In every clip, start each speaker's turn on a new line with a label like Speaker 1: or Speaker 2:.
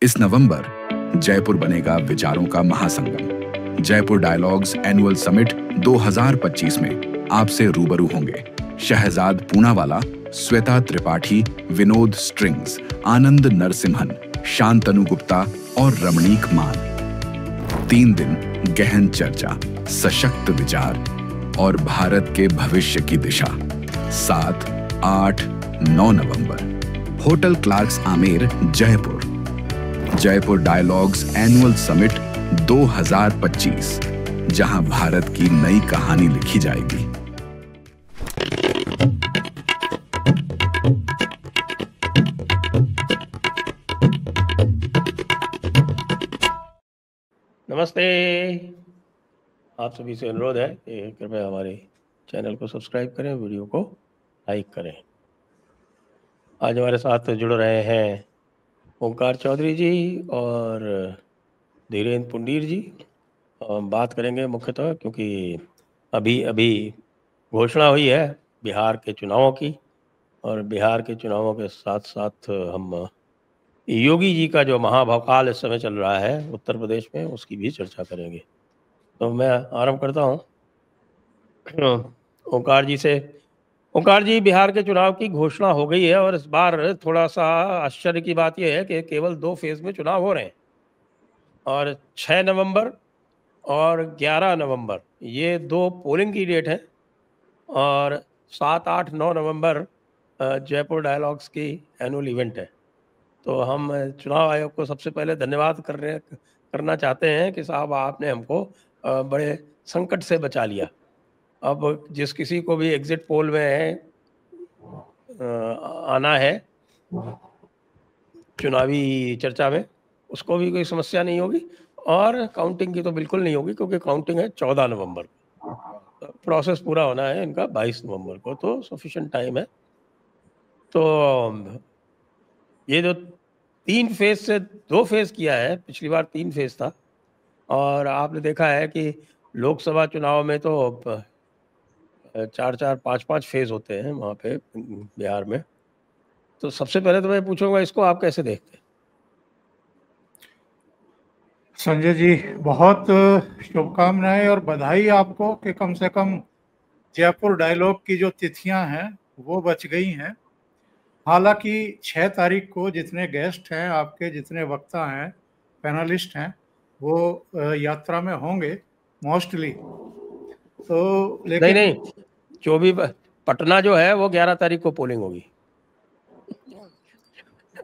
Speaker 1: इस नवंबर जयपुर बनेगा विचारों का महासंगम। जयपुर डायलॉग्स एनुअल समिट 2025 में आपसे रूबरू होंगे शहजाद पूनावाला, श्वेता त्रिपाठी, विनोद स्ट्रिंग्स, आनंद नरसिम्हन, शांतनु गुप्ता और रमणीक मान। 3 दिन गहन चर्चा, सशक्त विचार और भारत के भविष्य की दिशा। 7, 8, 9 नवंबर, hotel Clarks Amer, Jaipur. Jaipur dialogues annual summit 2025, जहां भारत की नई कहानी लिखी जाएगी।
Speaker 2: नमस्ते। आप सभी से अनुरोध है कि कृपया हमारे चैनल को सब्सक्राइब करें, वीडियो को लाइक करें। आज हमारे साथ जुड़ रहे हैं ओंकार चौधरी जी और धीरेन्द्र पुंडीर जी। बात करेंगे मुख्यतः क्योंकि अभी घोषणा हुई है बिहार के चुनावों की, और बिहार के चुनावों के साथ साथ हम योगी जी का जो महाभवकाल इस समय चल रहा है उत्तर प्रदेश में, उसकी भी चर्चा करेंगे। तो मैं आरंभ करता हूँ ओंकार जी से। ओंकार जी, बिहार के चुनाव की घोषणा हो गई है और इस बार थोड़ा सा आश्चर्य की बात यह है कि केवल 2 फेज में चुनाव हो रहे हैं, और 6 नवंबर और 11 नवंबर ये 2 पोलिंग की डेट है, और 7, 8, 9 नवंबर जयपुर डायलॉग्स की एनुअल इवेंट है। तो हम चुनाव आयोग को सबसे पहले धन्यवाद करना चाहते हैं कि साहब आपने हमको बड़े संकट से बचा लिया। अब जिस किसी को भी एग्जिट पोल में आना है चुनावी चर्चा में, उसको भी कोई समस्या नहीं होगी, और काउंटिंग की तो बिल्कुल नहीं होगी, क्योंकि काउंटिंग है 14 नवंबर को। प्रोसेस पूरा होना है इनका 22 नवंबर को, तो सफिशिएंट टाइम है। तो ये जो 3 फेज से 2 फेज किया है, पिछली बार 3 फेज था, और आपने देखा है कि लोकसभा चुनाव में तो 4-4, 5-5 फेज होते हैं वहाँ पे बिहार में। तो सबसे पहले तो मैं पूछूंगा, इसको आप कैसे देखते हैं?
Speaker 3: संजय जी, बहुत शुभकामनाएं और बधाई आपको कि कम से कम जयपुर डायलॉग की जो तिथियां हैं वो बच गई हैं। हालांकि 6 तारीख को जितने गेस्ट हैं, आपके जितने वक्ता हैं, पैनलिस्ट हैं, वो यात्रा में होंगे मोस्टली। तो लेकिन
Speaker 2: नहीं, जो भी पटना जो है वो 11 तारीख को पोलिंग होगी।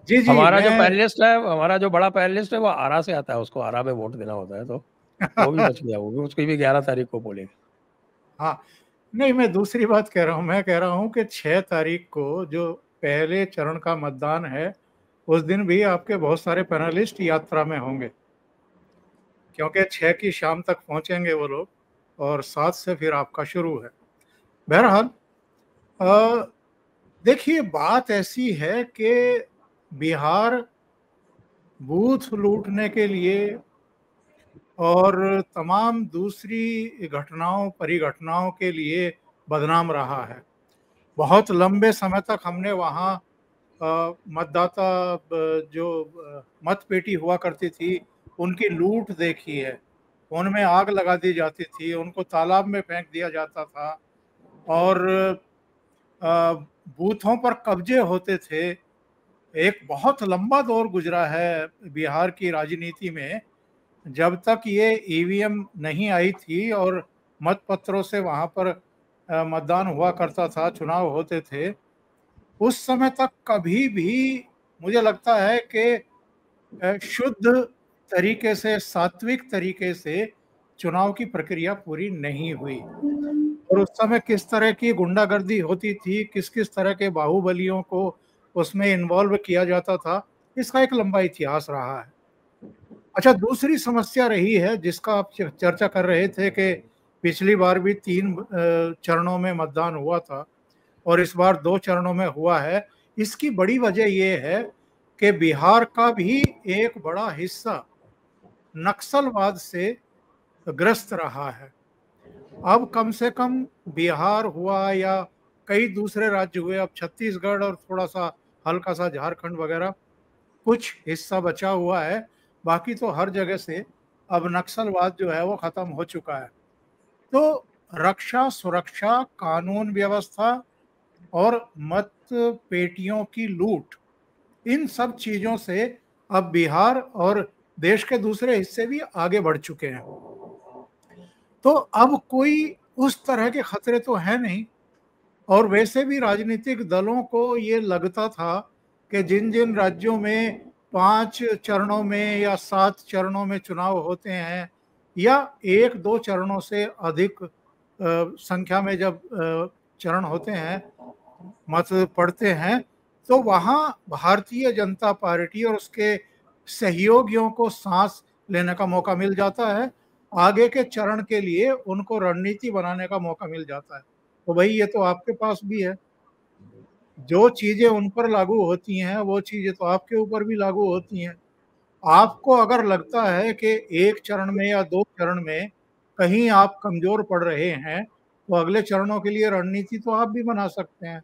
Speaker 3: जी जी,
Speaker 2: हमारा जो
Speaker 3: मैं
Speaker 2: पैनलिस्ट है, हमारा जो बड़ा पैनलिस्ट है, वो आरा से आता है, उसको आरा में वोट देना होता है, तो वो भी बच गया, वो भी, उसकी भी 11 तारीख को पोलिंग।
Speaker 3: हाँ, नहीं, मैं दूसरी बात कह रहा हूँ। मैं कह रहा हूँ कि 6 तारीख को जो पहले चरण का मतदान है, उस दिन भी आपके बहुत सारे पैनलिस्ट यात्रा में होंगे, क्योंकि 6 की शाम तक पहुंचेंगे वो लोग, और 7 से फिर आपका शुरू है। बहरहाल, देखिए, बात ऐसी है कि बिहार बूथ लूटने के लिए और तमाम दूसरी घटनाओं परिघटनाओं के लिए बदनाम रहा है। बहुत लंबे समय तक हमने वहाँ मतदाता जो मत पेटी हुआ करती थी, उनकी लूट देखी है। उनमें आग लगा दी जाती थी, उनको तालाब में फेंक दिया जाता था, और बूथों पर कब्जे होते थे। एक बहुत लंबा दौर गुजरा है बिहार की राजनीति में, जब तक ये ईवीएम नहीं आई थी और मतपत्रों से वहाँ पर मतदान हुआ करता था, चुनाव होते थे। उस समय तक कभी भी मुझे लगता है कि शुद्ध तरीके से, सात्विक तरीके से चुनाव की प्रक्रिया पूरी नहीं हुई। और उस समय किस तरह की गुंडागर्दी होती थी, किस किस तरह के बाहुबलियों को उसमें इन्वॉल्व किया जाता था, इसका एक लंबा इतिहास रहा है। अच्छा, दूसरी समस्या रही है जिसका आप चर्चा कर रहे थे कि पिछली बार भी 3 चरणों में मतदान हुआ था और इस बार 2 चरणों में हुआ है। इसकी बड़ी वजह ये है कि बिहार का भी एक बड़ा हिस्सा नक्सलवाद से ग्रस्त रहा है। अब कम से कम बिहार हुआ या कई दूसरे राज्य हुए, अब छत्तीसगढ़ और थोड़ा सा हल्का सा झारखंड वगैरह, कुछ हिस्सा बचा हुआ है, बाकी तो हर जगह से अब नक्सलवाद जो है वो खत्म हो चुका है। तो रक्षा, सुरक्षा, कानून व्यवस्था और मत पेटियों की लूट, इन सब चीजों से अब बिहार और देश के दूसरे हिस्से भी आगे बढ़ चुके हैं। तो अब कोई उस तरह के खतरे तो है नहीं। और वैसे भी राजनीतिक दलों को ये लगता था कि जिन जिन राज्यों में 5 चरणों में या 7 चरणों में चुनाव होते हैं या 1-2 चरणों से अधिक संख्या में जब चरण होते हैं, मत पड़ते हैं, तो वहाँ भारतीय जनता पार्टी और उसके सहयोगियों को सांस लेने का मौका मिल जाता है, आगे के चरण के लिए उनको रणनीति बनाने का मौका मिल जाता है। तो भाई ये तो आपके पास भी है, जो चीजें उन पर लागू होती हैं वो चीजें तो आपके ऊपर भी लागू होती हैं। आपको अगर लगता है कि एक चरण में या 2 चरण में कहीं आप कमजोर पड़ रहे हैं, तो अगले चरणों के लिए रणनीति तो आप भी बना सकते हैं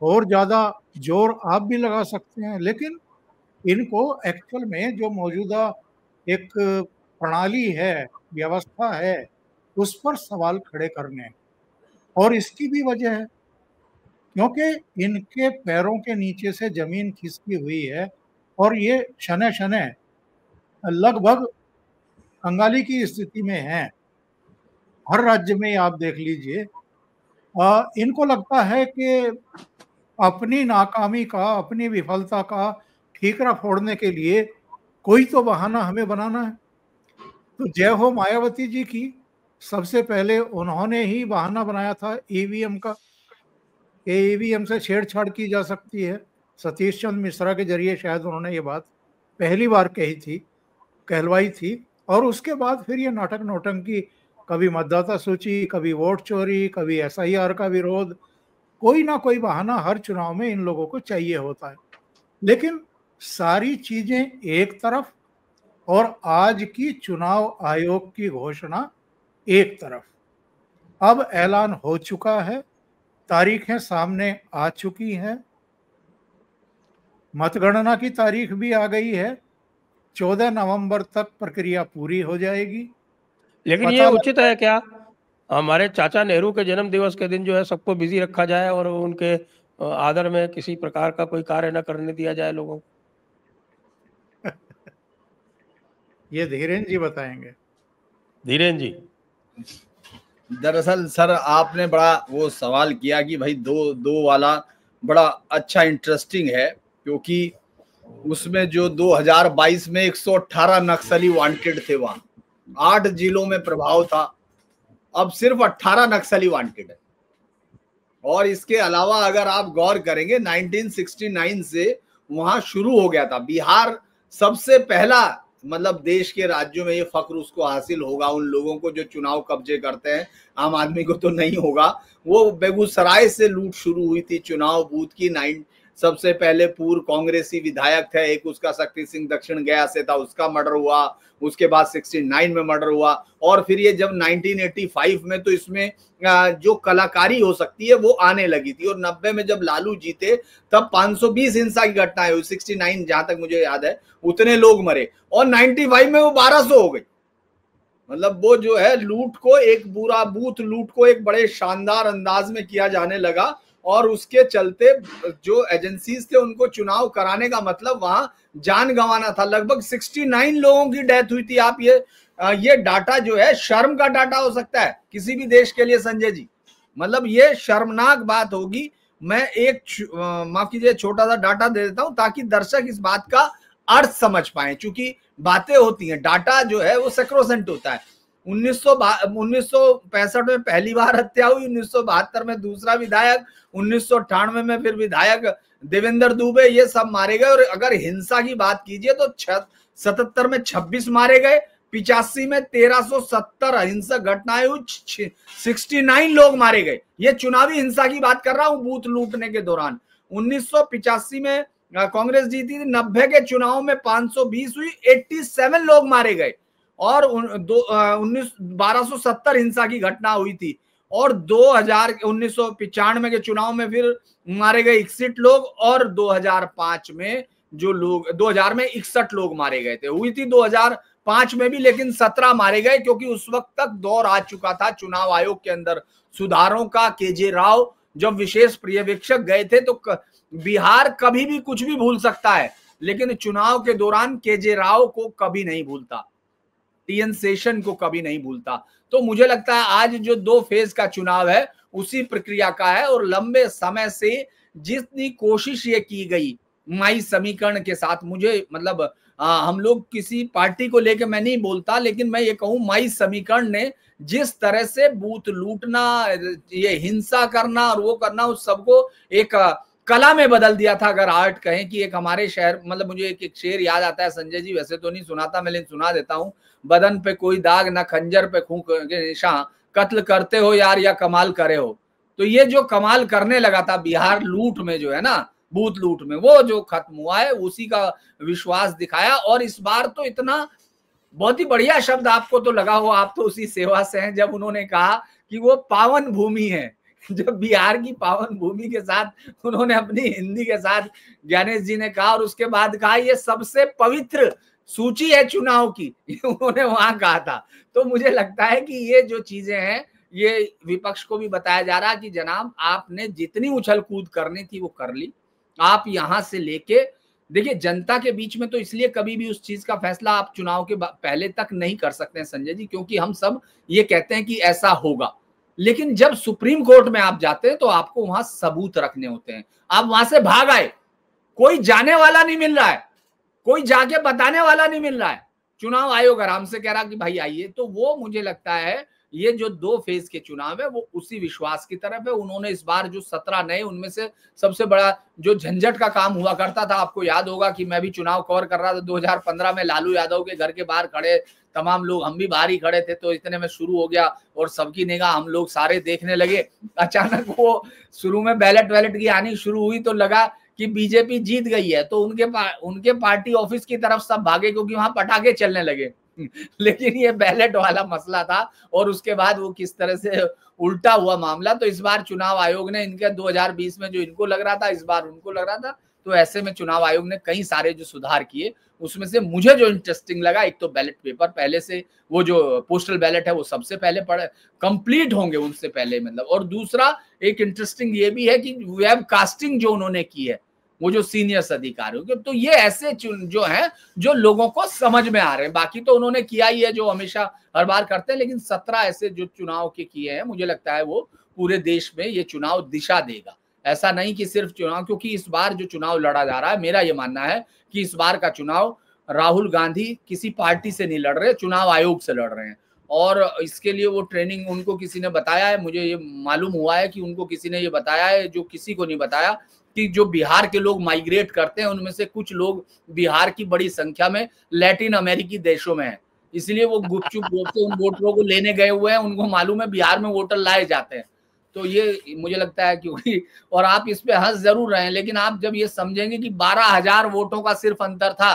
Speaker 3: और ज्यादा जोर आप भी लगा सकते हैं। लेकिन इनको एक्चुअल में जो मौजूदा एक प्रणाली है, व्यवस्था है, उस पर सवाल खड़े करने, और इसकी भी वजह है क्योंकि इनके पैरों के नीचे से जमीन खिसकी हुई है और ये शनै शनै लगभग कंगाली की स्थिति में है। हर राज्य में आप देख लीजिए, इनको लगता है कि अपनी नाकामी का, अपनी विफलता का ठीकरा फोड़ने के लिए कोई तो बहाना हमें बनाना है। तो जय हो मायावती जी की, सबसे पहले उन्होंने ही बहाना बनाया था ईवीएम का, ईवीएम से छेड़छाड़ की जा सकती है। सतीश चंद्र मिश्रा के जरिए शायद उन्होंने ये बात पहली बार कही थी, कहलवाई थी। और उसके बाद फिर ये नाटक नौटंकी, कभी मतदाता सूची, कभी वोट चोरी, कभी एसआईआर का विरोध, कोई ना कोई बहाना हर चुनाव में इन लोगों को चाहिए होता है। लेकिन सारी चीजें एक तरफ और आज की चुनाव आयोग की घोषणा एक तरफ। अब ऐलान हो चुका है, तारीखें सामने आ चुकी हैं, मतगणना की तारीख भी आ गई है, 14 नवंबर तक प्रक्रिया पूरी हो जाएगी।
Speaker 2: लेकिन ये उचित है क्या, हमारे चाचा नेहरू के जन्म दिवस के दिन जो है सबको बिजी रखा जाए और उनके आदर में किसी प्रकार का कोई कार्य न करने दिया जाए लोगों को?
Speaker 3: ये धीरेन्द्र जी बताएंगे।
Speaker 2: धीरेन्द्र जी,
Speaker 4: दरअसल सर आपने बड़ा वो सवाल किया कि भाई दो वाला बड़ा अच्छा इंटरेस्टिंग है, क्योंकि उसमें जो 2022 में 118 नक्सली वांटेड थे, वहां 8 जिलों में प्रभाव था, अब सिर्फ 18 नक्सली वांटेड है। और इसके अलावा अगर आप गौर करेंगे 1969 से वहां शुरू हो गया था। बिहार सबसे पहला, मतलब देश के राज्यों में ये फख्र उसको हासिल होगा, उन लोगों को जो चुनाव कब्जे करते हैं, आम आदमी को तो नहीं होगा। वो बेगूसराय से लूट शुरू हुई थी चुनाव बूथ की। सबसे पहले पूर्व कांग्रेसी विधायक थे एक, उसका शक्ति सिंह दक्षिण गया से था, उसका मर्डर हुआ। उसके बाद 69 में मर्डर हुआ। और फिर ये जब 1985 में, तो इसमें जो कलाकारी हो सकती है वो आने लगी थी। और 90 में जब लालू जीते तब 520 हिंसा की घटनाएं हुई। 69 जहां तक मुझे याद है उतने लोग मरे, और 95 में वो 1200 हो गई। मतलब वो जो है लूट को, एक पूरा बूथ लूट को एक बड़े शानदार अंदाज में किया जाने लगा। और उसके चलते जो एजेंसीज थे उनको चुनाव कराने का मतलब वहां जान गंवाना था। लगभग 69 लोगों की डेथ हुई थी। आप ये डाटा जो है शर्म का डाटा हो सकता है किसी भी देश के लिए, संजय जी। मतलब ये शर्मनाक बात होगी। मैं एक माफ कीजिए छोटा सा डाटा दे देता हूं ताकि दर्शक इस बात का अर्थ समझ पाए। चूंकि बातें होती हैं, डाटा जो है वो सेक्रोसेंट होता है। 1965 में पहली बार हत्या हुई, 1972 में दूसरा विधायक, 1998 में फिर विधायक देवेंद्र दुबे, ये सब मारे गए। और अगर हिंसा की बात कीजिए तो 77 में 26 मारे गए, 85 में 1370 हिंसक घटनाएं हुई, 69 लोग मारे गए। ये चुनावी हिंसा की बात कर रहा हूं, बूथ लूटने के दौरान। 1985 में कांग्रेस जीती थी, 90 के चुनाव में 520 हुई, 87 लोग मारे गए और 1270 हिंसा की घटना हुई थी। और 1995 के चुनाव में फिर मारे गए 61 लोग, और 2005 में जो लोग 2000 में 61 लोग मारे गए थे, हुई थी 2005 में भी, लेकिन 17 मारे गए क्योंकि उस वक्त तक दौर आ चुका था चुनाव आयोग के अंदर सुधारों का। केजे राव जब विशेष पर्यवेक्षक गए थे तो बिहार कभी भी कुछ भी भूल सकता है, लेकिन चुनाव के दौरान केजे राव को कभी नहीं भूलता, टीएन शेषन को कभी नहीं भूलता। तो मुझे लगता है आज जो 2 फेज का चुनाव है उसी प्रक्रिया का है, और लंबे समय से जितनी कोशिश ये की गई माई समीकरण के साथ, मुझे मतलब हम लोग किसी पार्टी को लेकर मैं नहीं बोलता, लेकिन मैं ये कहूं माई समीकरण ने जिस तरह से बूथ लूटना, ये हिंसा करना और वो करना, उस सबको एक कला में बदल दिया था। अगर आर्ट कहें कि एक हमारे शहर, मतलब मुझे एक शेर याद आता है, संजय जी वैसे तो नहीं सुनाता मैं, लेकिन सुना देता हूं। बदन पे कोई दाग ना खंजर पे खून के निशान, कत्ल करते हो यार या कमाल करे हो। तो ये जो कमाल करने लगा था बिहार लूट में, जो है ना बूथ लूट में, वो जो खत्म हुआ है उसी का विश्वास दिखाया। और इस बार तो इतना बहुत ही बढ़िया शब्द आपको तो लगा हो, आप तो उसी सेवा से हैं, जब उन्होंने कहा कि वो पावन भूमि है, जब बिहार की पावन भूमि के साथ उन्होंने अपनी हिंदी के साथ ज्ञानेश जी ने कहा, और उसके बाद कहा ये सबसे पवित्र सूची है चुनाव की, उन्होंने वहां कहा था। तो मुझे लगता है कि ये जो चीजें हैं, ये विपक्ष को भी बताया जा रहा है कि जनाब आपने जितनी उछल कूद करनी थी वो कर ली। आप यहां से लेके देखिए जनता के बीच में, तो इसलिए कभी भी उस चीज का फैसला आप चुनाव के पहले तक नहीं कर सकते हैं संजय जी, क्योंकि हम सब ये कहते हैं कि ऐसा होगा, लेकिन जब सुप्रीम कोर्ट में आप जाते हैं तो आपको वहां सबूत रखने होते हैं। आप वहां से भाग आए, कोई जाने वाला नहीं मिल रहा है, कोई जाके बताने वाला नहीं मिल रहा है, चुनाव आयोग आराम से कह रहा कि भाई आइए। तो वो मुझे लगता है ये जो 2 फेज के चुनाव है वो उसी विश्वास की तरफ है। उन्होंने इस बार जो 17 नए, उनमें से सबसे बड़ा जो झंझट का काम हुआ करता था, आपको याद होगा कि मैं भी चुनाव कवर कर रहा था 2015 में, लालू यादव के घर के बाहर खड़े तमाम लोग, हम भी बाहर ही खड़े थे, तो इतने में शुरू हो गया और सबकी निगाह हम लोग सारे देखने लगे। अचानक वो शुरू में बैलेट की आनी शुरू हुई तो लगा कि बीजेपी जीत गई है, तो उनके पार्टी ऑफिस की तरफ सब भागे क्योंकि वहां पटाखे चलने लगे। लेकिन ये बैलेट वाला मसला था, और उसके बाद वो किस तरह से उल्टा हुआ मामला। तो इस बार चुनाव आयोग ने इनके 2020 में जो इनको लग रहा था, इस बार उनको लग रहा था। तो ऐसे में चुनाव आयोग ने कई सारे जो सुधार किए, उसमें से मुझे जो इंटरेस्टिंग लगा, एक तो बैलेट पेपर पहले से, वो जो पोस्टल बैलेट है वो सबसे पहले कंप्लीट होंगे उनसे पहले, मतलब। और दूसरा एक इंटरेस्टिंग ये भी है कि वेब कास्टिंग जो उन्होंने की है, वो जो सीनियर्स अधिकारियों के, तो ये ऐसे जो है जो लोगों को समझ में आ रहे हैं। बाकी तो उन्होंने किया ही है जो हमेशा हर बार करते हैं, लेकिन 17 ऐसे जो चुनाव के किए हैं, मुझे लगता है वो पूरे देश में ये चुनाव दिशा देगा। ऐसा नहीं कि सिर्फ चुनाव, क्योंकि इस बार जो चुनाव लड़ा जा रहा है, मेरा ये मानना है कि इस बार का चुनाव राहुल गांधी किसी पार्टी से नहीं लड़ रहे, चुनाव आयोग से लड़ रहे हैं। और इसके लिए वो ट्रेनिंग उनको किसी ने बताया है, मुझे ये मालूम हुआ है कि उनको किसी ने ये बताया है, जो किसी को नहीं बताया, कि जो बिहार के लोग माइग्रेट करते हैं उनमें से कुछ लोग बिहार की बड़ी संख्या में लैटिन अमेरिकी देशों में है, इसलिए वो गुपचुप रूप से उन वोटरों को लेने गए हुए हैं। उनको मालूम है बिहार में वोटर लाए जाते हैं। तो ये मुझे लगता है क्योंकि, और आप इस पे हंस जरूर रहे हैं, लेकिन आप जब ये समझेंगे कि 12,000 वोटों का सिर्फ अंतर था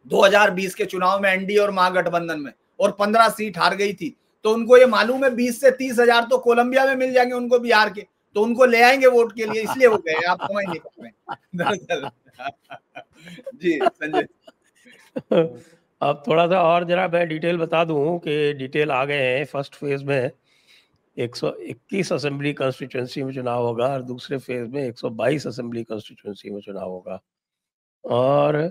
Speaker 4: 2020 के चुनाव में एनडीए और महागठबंधन में, और 15 सीट हार गई थी, तो उनको ये मालूम है 20 से 30,000 तो कोलंबिया में मिल जाएंगे उनको बिहार के, तो उनको ले आएंगे वोट के लिए, इसलिए वो गए। आप समझ नहीं पा रहे। जी संजय,
Speaker 2: अब थोड़ा सा और जरा मैं डिटेल बता दूं कि डिटेल आ गए हैं। फर्स्ट फेज में 121 असेंबली कॉन्स्टिट्यूंसी में चुनाव होगा, और दूसरे फेज में 122 असेंबली कॉन्स्टिट्यूंसी में चुनाव होगा। और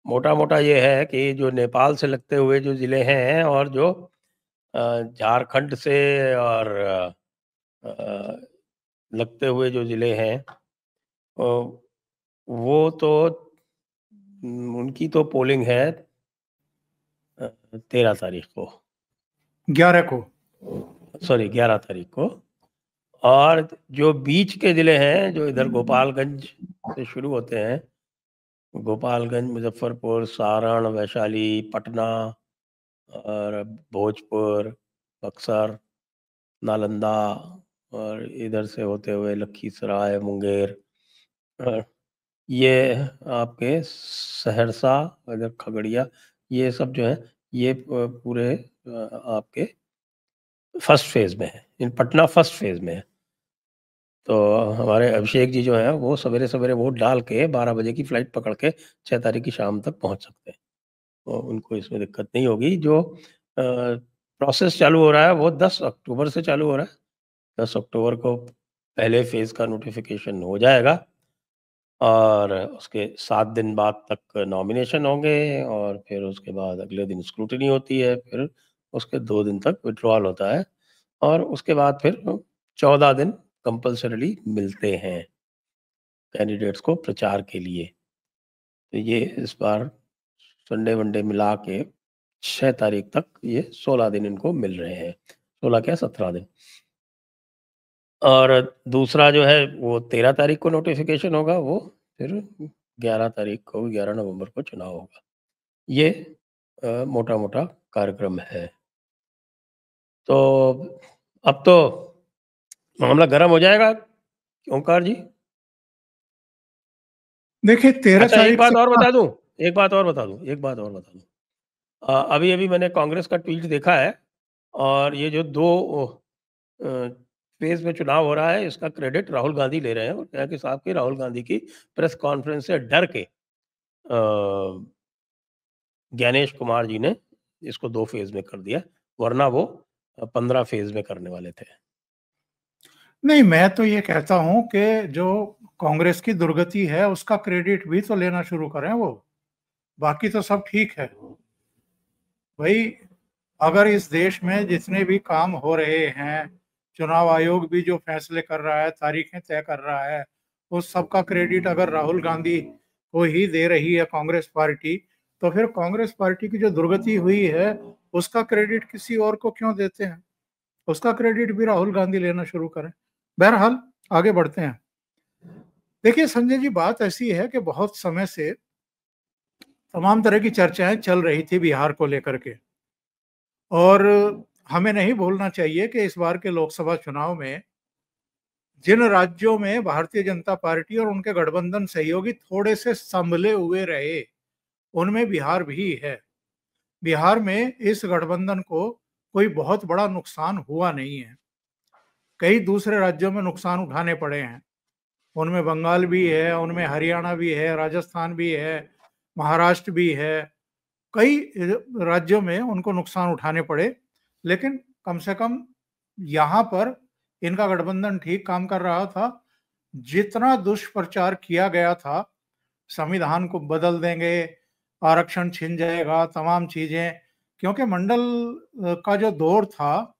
Speaker 2: मोटा मोटा ये है कि जो नेपाल से लगते हुए जो ज़िले हैं, और जो झारखंड से और लगते हुए जो ज़िले हैं, वो तो उनकी तो पोलिंग है 13 तारीख को, 11 तारीख को। और जो बीच के ज़िले हैं, जो इधर गोपालगंज से शुरू होते हैं, गोपालगंज, मुजफ्फरपुर, सारण, वैशाली, पटना और भोजपुर, बक्सर, नालंदा, और इधर से होते हुए लखीसराय, मुंगेर, और ये आपके सहरसा, इधर खगड़िया, ये सब जो है ये पूरे आपके फर्स्ट फेज में है। इन पटना फर्स्ट फेज में है। तो हमारे अभिषेक जी जो हैं वो सवेरे सवेरे वोट डाल के 12 बजे की फ्लाइट पकड़ के 6 तारीख की शाम तक पहुंच सकते हैं, तो उनको इसमें दिक्कत नहीं होगी। जो प्रोसेस चालू हो रहा है वो 10 अक्टूबर से चालू हो रहा है। 10 अक्टूबर को पहले फेज का नोटिफिकेशन हो जाएगा और उसके 7 दिन बाद तक नॉमिनेशन होंगे और फिर उसके बाद अगले दिन स्क्रूटनी होती है, फिर उसके 2 दिन तक विड्रॉल होता है और उसके बाद फिर 14 दिन कंपल्सरीली मिलते हैं कैंडिडेट्स को प्रचार के लिए। तो ये इस बार संडे वनडे मिला के 6 तारीख तक ये 16 दिन इनको मिल रहे हैं, 16 क्या 17 दिन। और दूसरा जो है वो 13 तारीख को नोटिफिकेशन होगा, वो फिर 11 तारीख को 11 नवंबर को चुनाव होगा। ये मोटा मोटा कार्यक्रम है। तो अब तो मामला गर्म हो जाएगा ओंकार जी।
Speaker 3: देखिए 13
Speaker 2: अच्छा, एक
Speaker 3: तारीख
Speaker 2: बात
Speaker 3: से
Speaker 2: और बता दूं, एक बात और बता दूं। अभी अभी मैंने कांग्रेस का ट्वीट देखा है और ये जो 2 फेज में चुनाव हो रहा है इसका क्रेडिट राहुल गांधी ले रहे हैं और कहा कि साहब की राहुल गांधी की प्रेस कॉन्फ्रेंस से डर के ज्ञानेश कुमार जी ने इसको 2 फेज में कर दिया, वरना वो 15 फेज में करने वाले थे।
Speaker 3: नहीं, मैं तो ये कहता हूं कि जो कांग्रेस की दुर्गति है उसका क्रेडिट भी तो लेना शुरू करें वो, बाकी तो सब ठीक है भाई। अगर इस देश में जितने भी काम हो रहे हैं, चुनाव आयोग भी जो फैसले कर रहा है, तारीखें तय कर रहा है, उस सब का क्रेडिट अगर राहुल गांधी को ही दे रही है कांग्रेस पार्टी, तो फिर कांग्रेस पार्टी की जो दुर्गति हुई है उसका क्रेडिट किसी और को क्यों देते हैं? उसका क्रेडिट भी राहुल गांधी लेना शुरू करें। बहरहाल आगे बढ़ते हैं। देखिए संजय जी, बात ऐसी है कि बहुत समय से तमाम तरह की चर्चाएं चल रही थी बिहार को लेकर के, और हमें नहीं भूलना चाहिए कि इस बार के लोकसभा चुनाव में जिन राज्यों में भारतीय जनता पार्टी और उनके गठबंधन सहयोगी थोड़े से संभले हुए रहे, उनमें बिहार भी है। बिहार में इस गठबंधन को कोई बहुत बड़ा नुकसान हुआ नहीं है। कई दूसरे राज्यों में नुकसान उठाने पड़े हैं, उनमें बंगाल भी है, उनमें हरियाणा भी है, राजस्थान भी है, महाराष्ट्र भी है। कई राज्यों में उनको नुकसान उठाने पड़े, लेकिन कम से कम यहाँ पर इनका गठबंधन ठीक काम कर रहा था। जितना दुष्प्रचार किया गया था, संविधान को बदल देंगे, आरक्षण छिन जाएगा, तमाम चीजें, क्योंकि मंडल का जो दौर था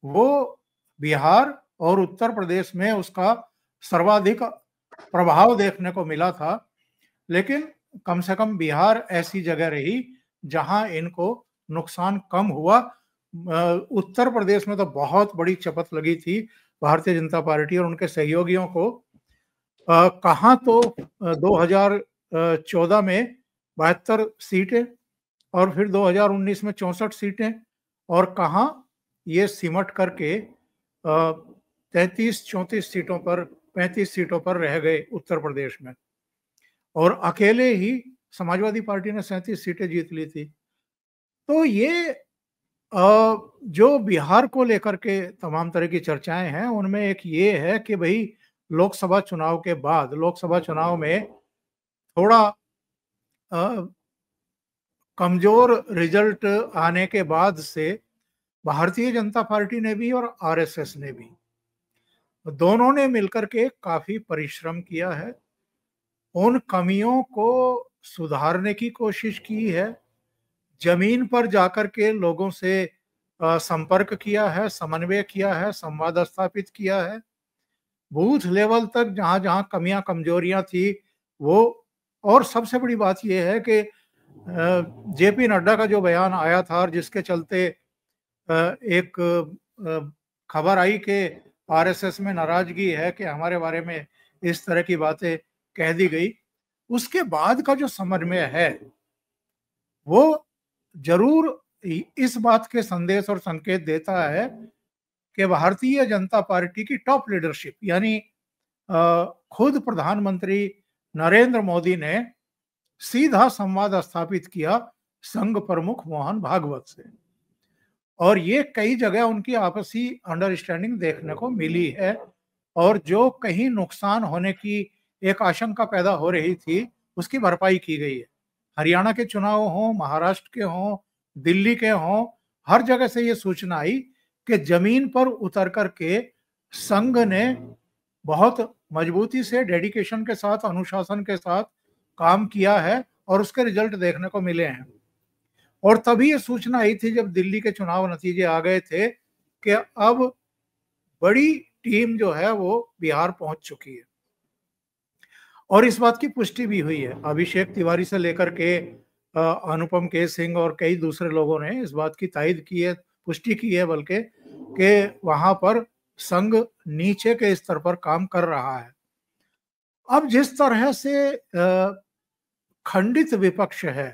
Speaker 3: वो बिहार और उत्तर प्रदेश में उसका सर्वाधिक प्रभाव देखने को मिला था, लेकिन कम से कम बिहार ऐसी जगह रही जहां इनको नुकसान कम हुआ। उत्तर प्रदेश में तो बहुत बड़ी चपत लगी थी भारतीय जनता पार्टी और उनके सहयोगियों को। कहाँ तो 2014 में 72 सीटें और फिर 2019 में 64 सीटें, और कहाँ ये सिमट करके 33-34 सीटों पर 35 सीटों पर रह गए उत्तर प्रदेश में, और अकेले ही समाजवादी पार्टी ने 37 सीटें जीत ली थी। तो ये जो बिहार को लेकर के तमाम तरह की चर्चाएं हैं, उनमें एक ये है कि भाई लोकसभा चुनाव के बाद, लोकसभा चुनाव में थोड़ा कमजोर रिजल्ट आने के बाद से भारतीय जनता पार्टी ने भी और आरएसएस ने भी, दोनों ने मिलकर के काफी परिश्रम किया है, उन कमियों को सुधारने की कोशिश की है, जमीन पर जाकर के लोगों से संपर्क किया है, समन्वय किया है, संवाद स्थापित किया है, बूथ लेवल तक जहां जहां कमियां कमजोरियां थी वो। और सबसे बड़ी बात यह है कि जेपी नड्डा का जो बयान आया था और जिसके चलते एक खबर आई कि आरएसएस में नाराजगी है कि हमारे बारे में इस तरह की बातें कह दी गई, उसके बाद का जो समन्वय है वो जरूर इस बात के संदेश और संकेत देता है कि भारतीय जनता पार्टी की टॉप लीडरशिप, यानी खुद प्रधानमंत्री नरेंद्र मोदी ने सीधा संवाद स्थापित किया संघ प्रमुख मोहन भागवत से, और ये कई जगह उनकी आपसी अंडरस्टैंडिंग देखने को मिली है। और जो कहीं नुकसान होने की एक आशंका पैदा हो रही थी उसकी भरपाई की गई है। हरियाणा के चुनाव हों, महाराष्ट्र के हों, दिल्ली के हों, हर जगह से ये सूचना आई कि जमीन पर उतर करके संघ ने बहुत मजबूती से, डेडिकेशन के साथ, अनुशासन के साथ काम किया है और उसके रिजल्ट देखने को मिले हैं। और तभी ये सूचना आई थी जब दिल्ली के चुनाव नतीजे आ गए थे कि अब बड़ी टीम जो है वो बिहार पहुंच चुकी है। और इस बात की पुष्टि भी हुई है। अभिषेक तिवारी से लेकर के अनुपम के सिंह और कई दूसरे लोगों ने इस बात की तायद की है, पुष्टि की है बल्कि, कि वहां पर संघ नीचे के स्तर पर काम कर रहा है। अब जिस तरह से खंडित विपक्ष है,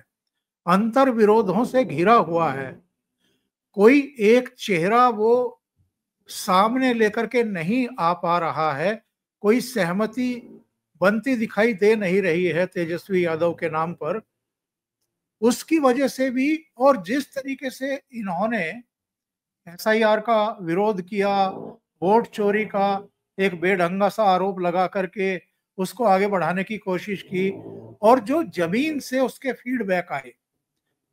Speaker 3: अंतर विरोधों से घिरा हुआ है, कोई एक चेहरा वो सामने लेकर के नहीं आ पा रहा है, कोई सहमति बनती दिखाई दे नहीं रही है तेजस्वी यादव के नाम पर, उसकी वजह से भी, और जिस तरीके से इन्होंने एसआईआर का विरोध किया, वोट चोरी का एक बेढंगा सा आरोप लगा करके उसको आगे बढ़ाने की कोशिश की, और जो जमीन से उसके फीडबैक आए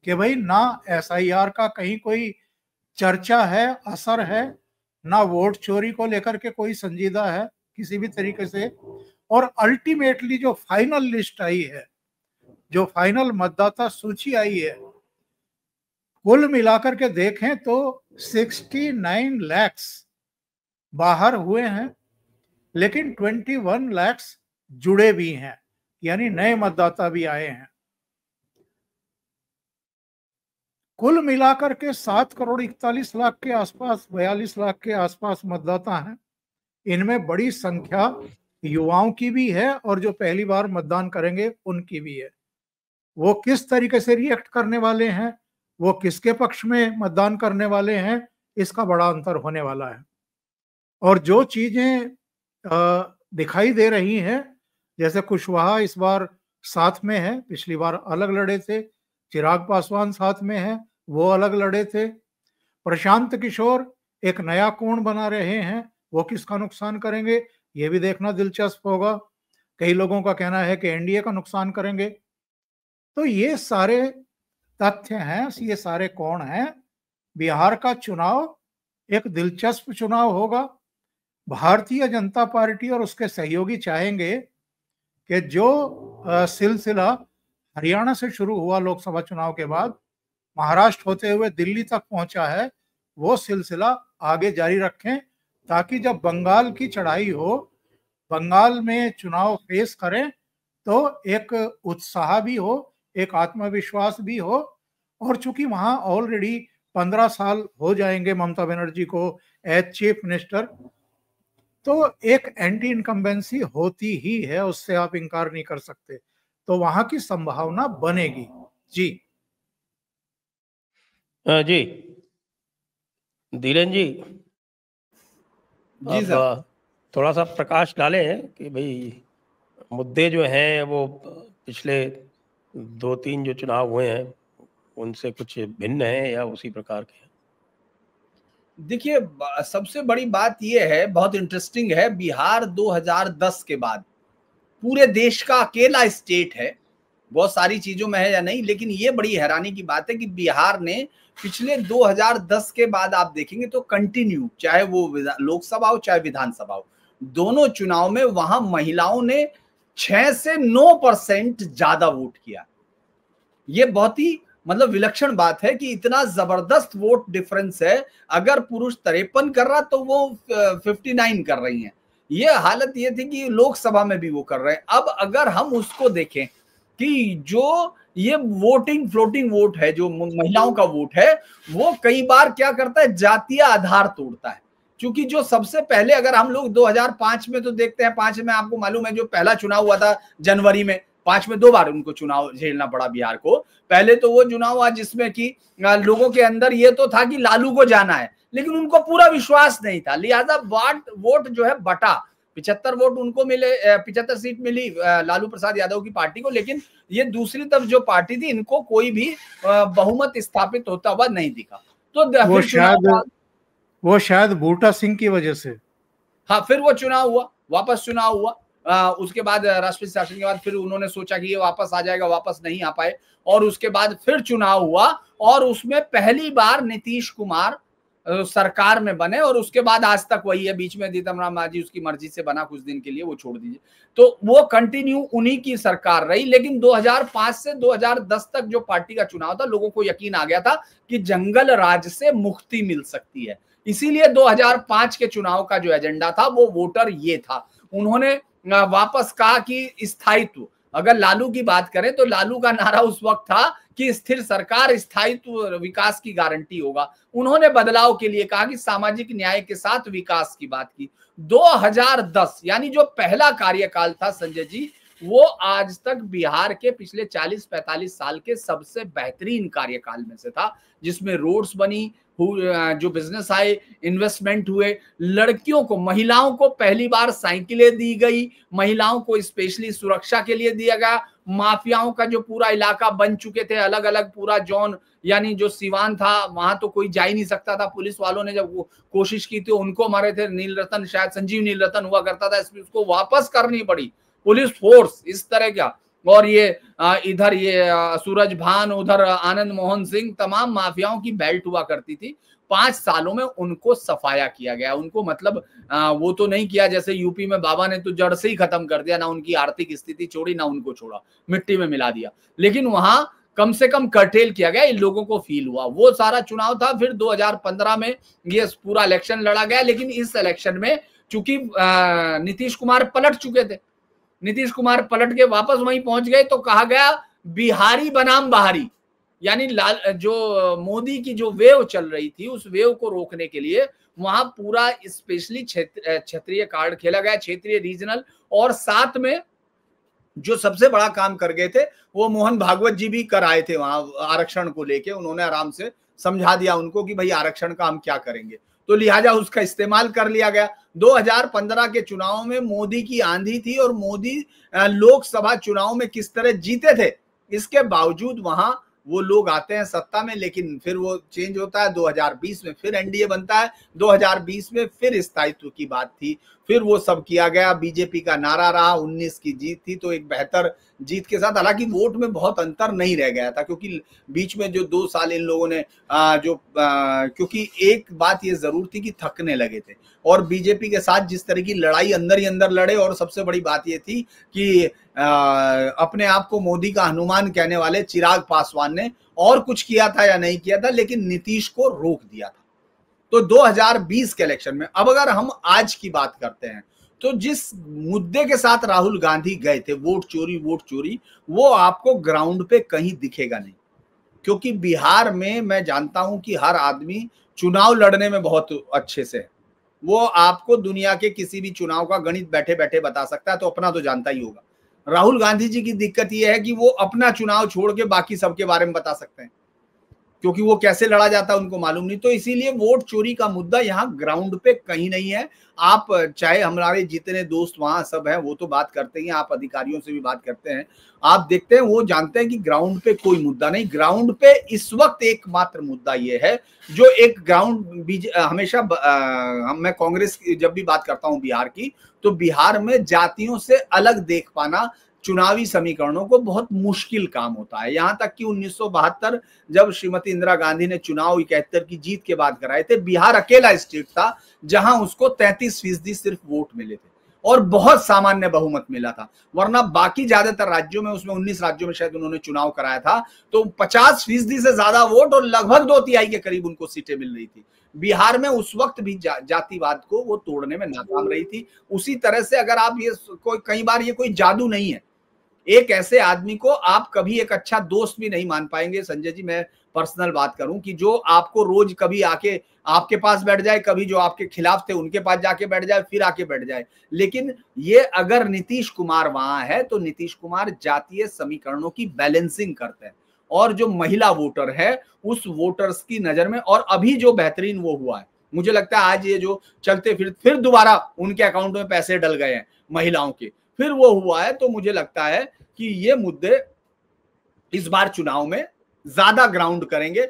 Speaker 3: कि भाई ना एसआईआर का कहीं कोई चर्चा है, असर है, ना वोट चोरी को लेकर के कोई संजीदा है किसी भी तरीके से, और अल्टीमेटली जो फाइनल लिस्ट आई है, जो फाइनल मतदाता सूची आई है, कुल मिलाकर के देखें तो 69 लाख बाहर हुए हैं, लेकिन 21 लाख जुड़े भी हैं, यानी नए मतदाता भी आए हैं। कुल मिलाकर के 7 करोड़ 41 लाख के आसपास, 42 लाख के आसपास मतदाता हैं। इनमें बड़ी संख्या युवाओं की भी है और जो पहली बार मतदान करेंगे उनकी भी है। वो किस तरीके से रिएक्ट करने वाले हैं, वो किसके पक्ष में मतदान करने वाले हैं, इसका बड़ा अंतर होने वाला है। और जो चीजें दिखाई दे रही हैं, जैसे कुशवाहा इस बार साथ में है, पिछली बार अलग लड़े थे, चिराग पासवान साथ में है, वो अलग लड़े थे, प्रशांत किशोर एक नया कोण बना रहे हैं, वो किसका नुकसान करेंगे ये भी देखना दिलचस्प होगा। कई लोगों का कहना है कि एनडीए का नुकसान करेंगे। तो ये सारे तथ्य हैं, ये सारे कोण हैं। बिहार का चुनाव एक दिलचस्प चुनाव होगा। भारतीय जनता पार्टी और उसके सहयोगी चाहेंगे कि जो सिलसिला हरियाणा से शुरू हुआ लोकसभा चुनाव के बाद, महाराष्ट्र होते हुए दिल्ली तक पहुंचा है, वो सिलसिला आगे जारी रखें, ताकि जब बंगाल की चढ़ाई हो, बंगाल में चुनाव फेस करें तो एक उत्साह भी हो, एक आत्मविश्वास भी हो। और चूंकि वहां ऑलरेडी 15 साल हो जाएंगे ममता बनर्जी को एज चीफ मिनिस्टर, तो एक एंटी इनकम्बेंसी होती ही है, उससे आप इनकार नहीं कर सकते। तो वहां की संभावना बनेगी। जी
Speaker 2: जी धीरेन जी,
Speaker 4: जी सर,
Speaker 2: थोड़ा सा प्रकाश डालें कि भाई मुद्दे जो हैं वो पिछले 2-3 जो चुनाव हुए हैं उनसे कुछ भिन्न हैं या उसी प्रकार के हैं?
Speaker 4: देखिए सबसे बड़ी बात यह है, बहुत इंटरेस्टिंग है, बिहार 2010 के बाद पूरे देश का अकेला स्टेट है, बहुत सारी चीजों में है या नहीं, लेकिन ये बड़ी हैरानी की बात है कि बिहार ने पिछले 2010 के बाद आप देखेंगे तो कंटिन्यू, चाहे वो लोकसभा हो चाहे विधानसभा हो, दोनों चुनाव में वहां महिलाओं ने 6 से 9% ज्यादा वोट किया। ये बहुत ही मतलब विलक्षण बात है कि इतना जबरदस्त वोट डिफरेंस है। अगर पुरुष 53 कर रहा तो वो 59 कर रही हैं। ये हालत ये थी कि लोकसभा में भी वो कर रहे हैं। अब अगर हम उसको देखें कि जो ये वोटिंग फ्लोटिंग वोट है, जो महिलाओं का वोट है, वो कई बार क्या करता है, जातीय आधार तोड़ता है। क्योंकि जो सबसे पहले अगर हम लोग 2005 में तो देखते हैं, 5 में आपको मालूम है जो पहला चुनाव हुआ था जनवरी में, 5 में 2 बार उनको चुनाव झेलना पड़ा बिहार को। पहले तो वो चुनाव हुआ जिसमें कि लोगों के अंदर ये तो था कि लालू को जाना है, लेकिन उनको पूरा विश्वास नहीं था, लिहाजा वोट जो है बटा, 75 वोट उनको मिले, 75 सीट मिली लालू प्रसाद यादव की पार्टी को, लेकिन ये दूसरी तरफ जो पार्टी थी इनको कोई भी बहुमत स्थापित होता हुआ नहीं दिखा। तो
Speaker 3: वो शायद बूटा सिंह की वजह से,
Speaker 4: हाँ, फिर वो चुनाव हुआ, वापस चुनाव हुआ। उसके बाद राष्ट्रपति शासन के बाद फिर उन्होंने सोचा कि ये वापस आ जाएगा, वापस नहीं आ पाए, और उसके बाद फिर चुनाव हुआ और उसमें पहली बार नीतीश कुमार सरकार में बने, और उसके बाद आज तक वही है। बीच में जीतन राम मांझी उसकी मर्जी से बना कुछ दिन के लिए, वो छोड़ दीजिए, तो वो कंटिन्यू उन्हीं की सरकार रही। लेकिन 2005 से 2010 तक जो पार्टी का चुनाव था, लोगों को यकीन आ गया था कि जंगल राज से मुक्ति मिल सकती है। इसीलिए 2005 के चुनाव का जो एजेंडा था वो वोटर ये था। उन्होंने वापस कहा कि स्थायित्व, अगर लालू की बात करें तो लालू का नारा उस वक्त था कि स्थिर सरकार, स्थायित्व, विकास की गारंटी होगा। उन्होंने बदलाव के लिए कहा कि सामाजिक न्याय के साथ विकास की बात की। 2010 यानी जो पहला कार्यकाल था संजय जी, वो आज तक बिहार के पिछले 40-45 साल के सबसे बेहतरीन कार्यकाल में से था, जिसमें रोड्स बनी, जो बिजनेस आए, इन्वेस्टमेंट हुए, लड़कियों को, महिलाओं को पहली बार साइकिलें दी गई, महिलाओं को स्पेशली सुरक्षा के लिए दिया गया। माफियाओं का जो पूरा इलाका बन चुके थे, अलग अलग पूरा जोन, यानी जो सिवान था वहां तो कोई जा ही नहीं सकता था। पुलिस वालों ने जब वो कोशिश की थी उनको मारे थे। नील रतन, शायद संजीव नील रतन हुआ करता था, इसमें उसको वापस करनी पड़ी पुलिस फोर्स इस तरह का। और ये इधर ये सूरज भान, उधर आनंद मोहन सिंह, तमाम माफियाओं की बेल्ट हुआ करती थी। 5 सालों में उनको सफाया किया गया। उनको मतलब वो तो नहीं किया जैसे यूपी में बाबा ने तो जड़ से ही खत्म कर दिया, ना उनकी आर्थिक स्थिति छोड़ी, ना उनको छोड़ा, मिट्टी में मिला दिया। लेकिन वहां कम से कम कर्टेल किया गया, इन लोगों को फील हुआ। वो सारा चुनाव था। फिर 2015 में ये पूरा इलेक्शन लड़ा गया। लेकिन इस इलेक्शन में चूंकि नीतीश कुमार पलट चुके थे, नीतीश कुमार पलट के वापस वहीं पहुंच गए, तो कहा गया बिहारी बनाम बाहरी, यानी जो मोदी की जो वेव चल रही थी, उस वेव को रोकने के लिए वहां पूरा स्पेशली क्षेत्रीय कार्ड खेला गया, क्षेत्रीय, रीजनल। और साथ में जो सबसे बड़ा काम कर गए थे वो मोहन भागवत जी भी कर आए थे वहां आरक्षण को लेके। उन्होंने आराम से समझा दिया उनको कि भाई आरक्षण का हम क्या करेंगे, तो लिहाजा उसका इस्तेमाल कर लिया गया। 2015 के चुनाव में मोदी की आंधी थी, और मोदी लोकसभा चुनाव में किस तरह जीते थे, इसके बावजूद वहां वो लोग आते हैं सत्ता में। लेकिन फिर वो चेंज होता है, 2020 में फिर एनडीए बनता है, 2020 में फिर स्थायित्व की बात थी, फिर वो सब किया गया। बीजेपी का नारा रहा, 19 की जीत थी, तो एक बेहतर जीत के साथ, हालांकि वोट में बहुत अंतर नहीं रह गया था, क्योंकि बीच में जो 2 साल इन लोगों ने क्योंकि एक बात ये जरूर थी कि थकने लगे थे, और बीजेपी के साथ जिस तरह की लड़ाई अंदर ही अंदर लड़े। और सबसे बड़ी बात ये थी कि अपने आप को मोदी का हनुमान कहने वाले चिराग पासवान ने और कुछ किया था या नहीं किया था, लेकिन नीतीश को रोक दिया था। तो 2020 के इलेक्शन में, अब अगर हम आज की बात करते हैं, तो जिस मुद्दे के साथ राहुल गांधी गए थे, वोट चोरी, वो आपको ग्राउंड पे कहीं दिखेगा नहीं। क्योंकि बिहार में मैं जानता हूं कि हर आदमी चुनाव लड़ने में बहुत अच्छे से है। वो आपको दुनिया के किसी भी चुनाव का गणित बैठे बैठे बता सकता है, तो अपना तो जानता ही होगा। राहुल गांधी जी की दिक्कत यह है कि वो अपना चुनाव छोड़ के बाकी सबके बारे में बता सकते हैं, क्योंकि वो कैसे लड़ा जाता है उनको मालूम नहीं। तो इसीलिए वोट चोरी का मुद्दा यहाँ ग्राउंड पे कहीं नहीं है। आप चाहे हमारे जितने दोस्त वहां सब हैं वो तो बात करते ही हैं, आप अधिकारियों से भी बात करते हैं, आप देखते हैं वो जानते हैं कि ग्राउंड पे कोई मुद्दा नहीं। ग्राउंड पे इस वक्त एकमात्र मुद्दा ये है, जो एक ग्राउंड हमेशा मैं कांग्रेस की जब भी बात करता हूं बिहार की, तो बिहार में जातियों से अलग देख पाना चुनावी समीकरणों को बहुत मुश्किल काम होता है। यहां तक कि 1972 जब श्रीमती इंदिरा गांधी ने चुनाव 71 की जीत के बाद कराए थे, बिहार अकेला स्टेट था जहां उसको 33% सिर्फ वोट मिले थे और बहुत सामान्य बहुमत मिला था। वरना बाकी ज्यादातर राज्यों में, उसमें 19 राज्यों में शायद उन्होंने चुनाव कराया था, तो 50% से ज्यादा वोट और लगभग 2/3 के करीब उनको सीटें मिल रही थी। बिहार में उस वक्त भी जातिवाद को वो तोड़ने में नाकाम रही थी। उसी तरह से अगर आप ये कई बार ये कोई जादू नहीं है, एक ऐसे आदमी को आप कभी एक अच्छा दोस्त भी नहीं मान पाएंगे संजय जी। मैं पर्सनल बात करूं कि जो आपको रोज कभी आके आपके पास बैठ जाए, कभी जो आपके खिलाफ थे उनके पास जाके बैठ जाए, फिर आके बैठ जाए। लेकिन ये अगर नीतीश कुमार वहां है तो नीतीश कुमार जातीय समीकरणों की बैलेंसिंग करते हैं, और जो महिला वोटर है उस वोटर्स की नजर में, और अभी जो बेहतरीन वो हुआ है, मुझे लगता है आज ये जो चलते फिर दोबारा उनके अकाउंट में पैसे डल गए हैं महिलाओं के, फिर वो हुआ है। तो मुझे लगता है कि ये मुद्दे इस बार चुनाव में ज्यादा ग्राउंड करेंगे।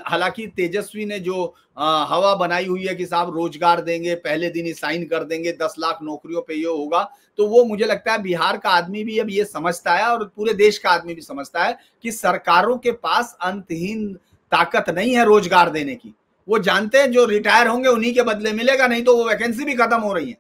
Speaker 4: हालांकि तेजस्वी ने जो हवा बनाई हुई है कि साहब रोजगार देंगे, पहले दिन ही साइन कर देंगे, 10 लाख नौकरियों पे ये होगा, तो वो मुझे लगता है बिहार का आदमी भी अब ये समझता है और पूरे देश का आदमी भी समझता है कि सरकारों के पास अंतहीन ताकत नहीं है रोजगार देने की। वो जानते हैं जो रिटायर होंगे उन्हीं के बदले मिलेगा, नहीं तो वो वैकेंसी भी खत्म हो रही है।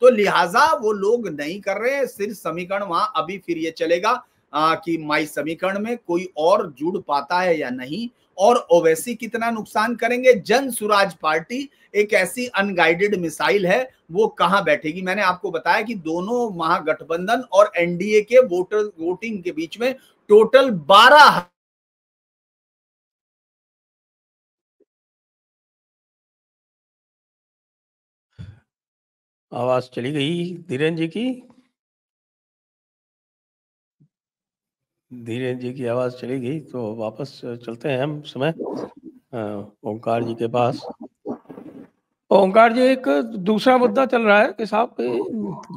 Speaker 4: तो लिहाजा वो लोग नहीं कर रहे। सिर्फ समीकरण वहां अभी फिर ये चलेगा कि माई समीकरण में कोई और जुड़ पाता है या नहीं, और ओवैसी कितना नुकसान करेंगे। जन सुराज पार्टी एक ऐसी अनगाइडेड मिसाइल है, वो कहां बैठेगी। मैंने आपको बताया कि दोनों महागठबंधन और एनडीए के वोटिंग के बीच में टोटल 12
Speaker 2: आवाज चली गई धीरेन्द्र जी की। धीरेन्द्र जी की आवाज चली गई, तो वापस चलते हैं हम समय ओंकार जी के पास। ओंकार जी, एक दूसरा मुद्दा चल रहा है कि साहब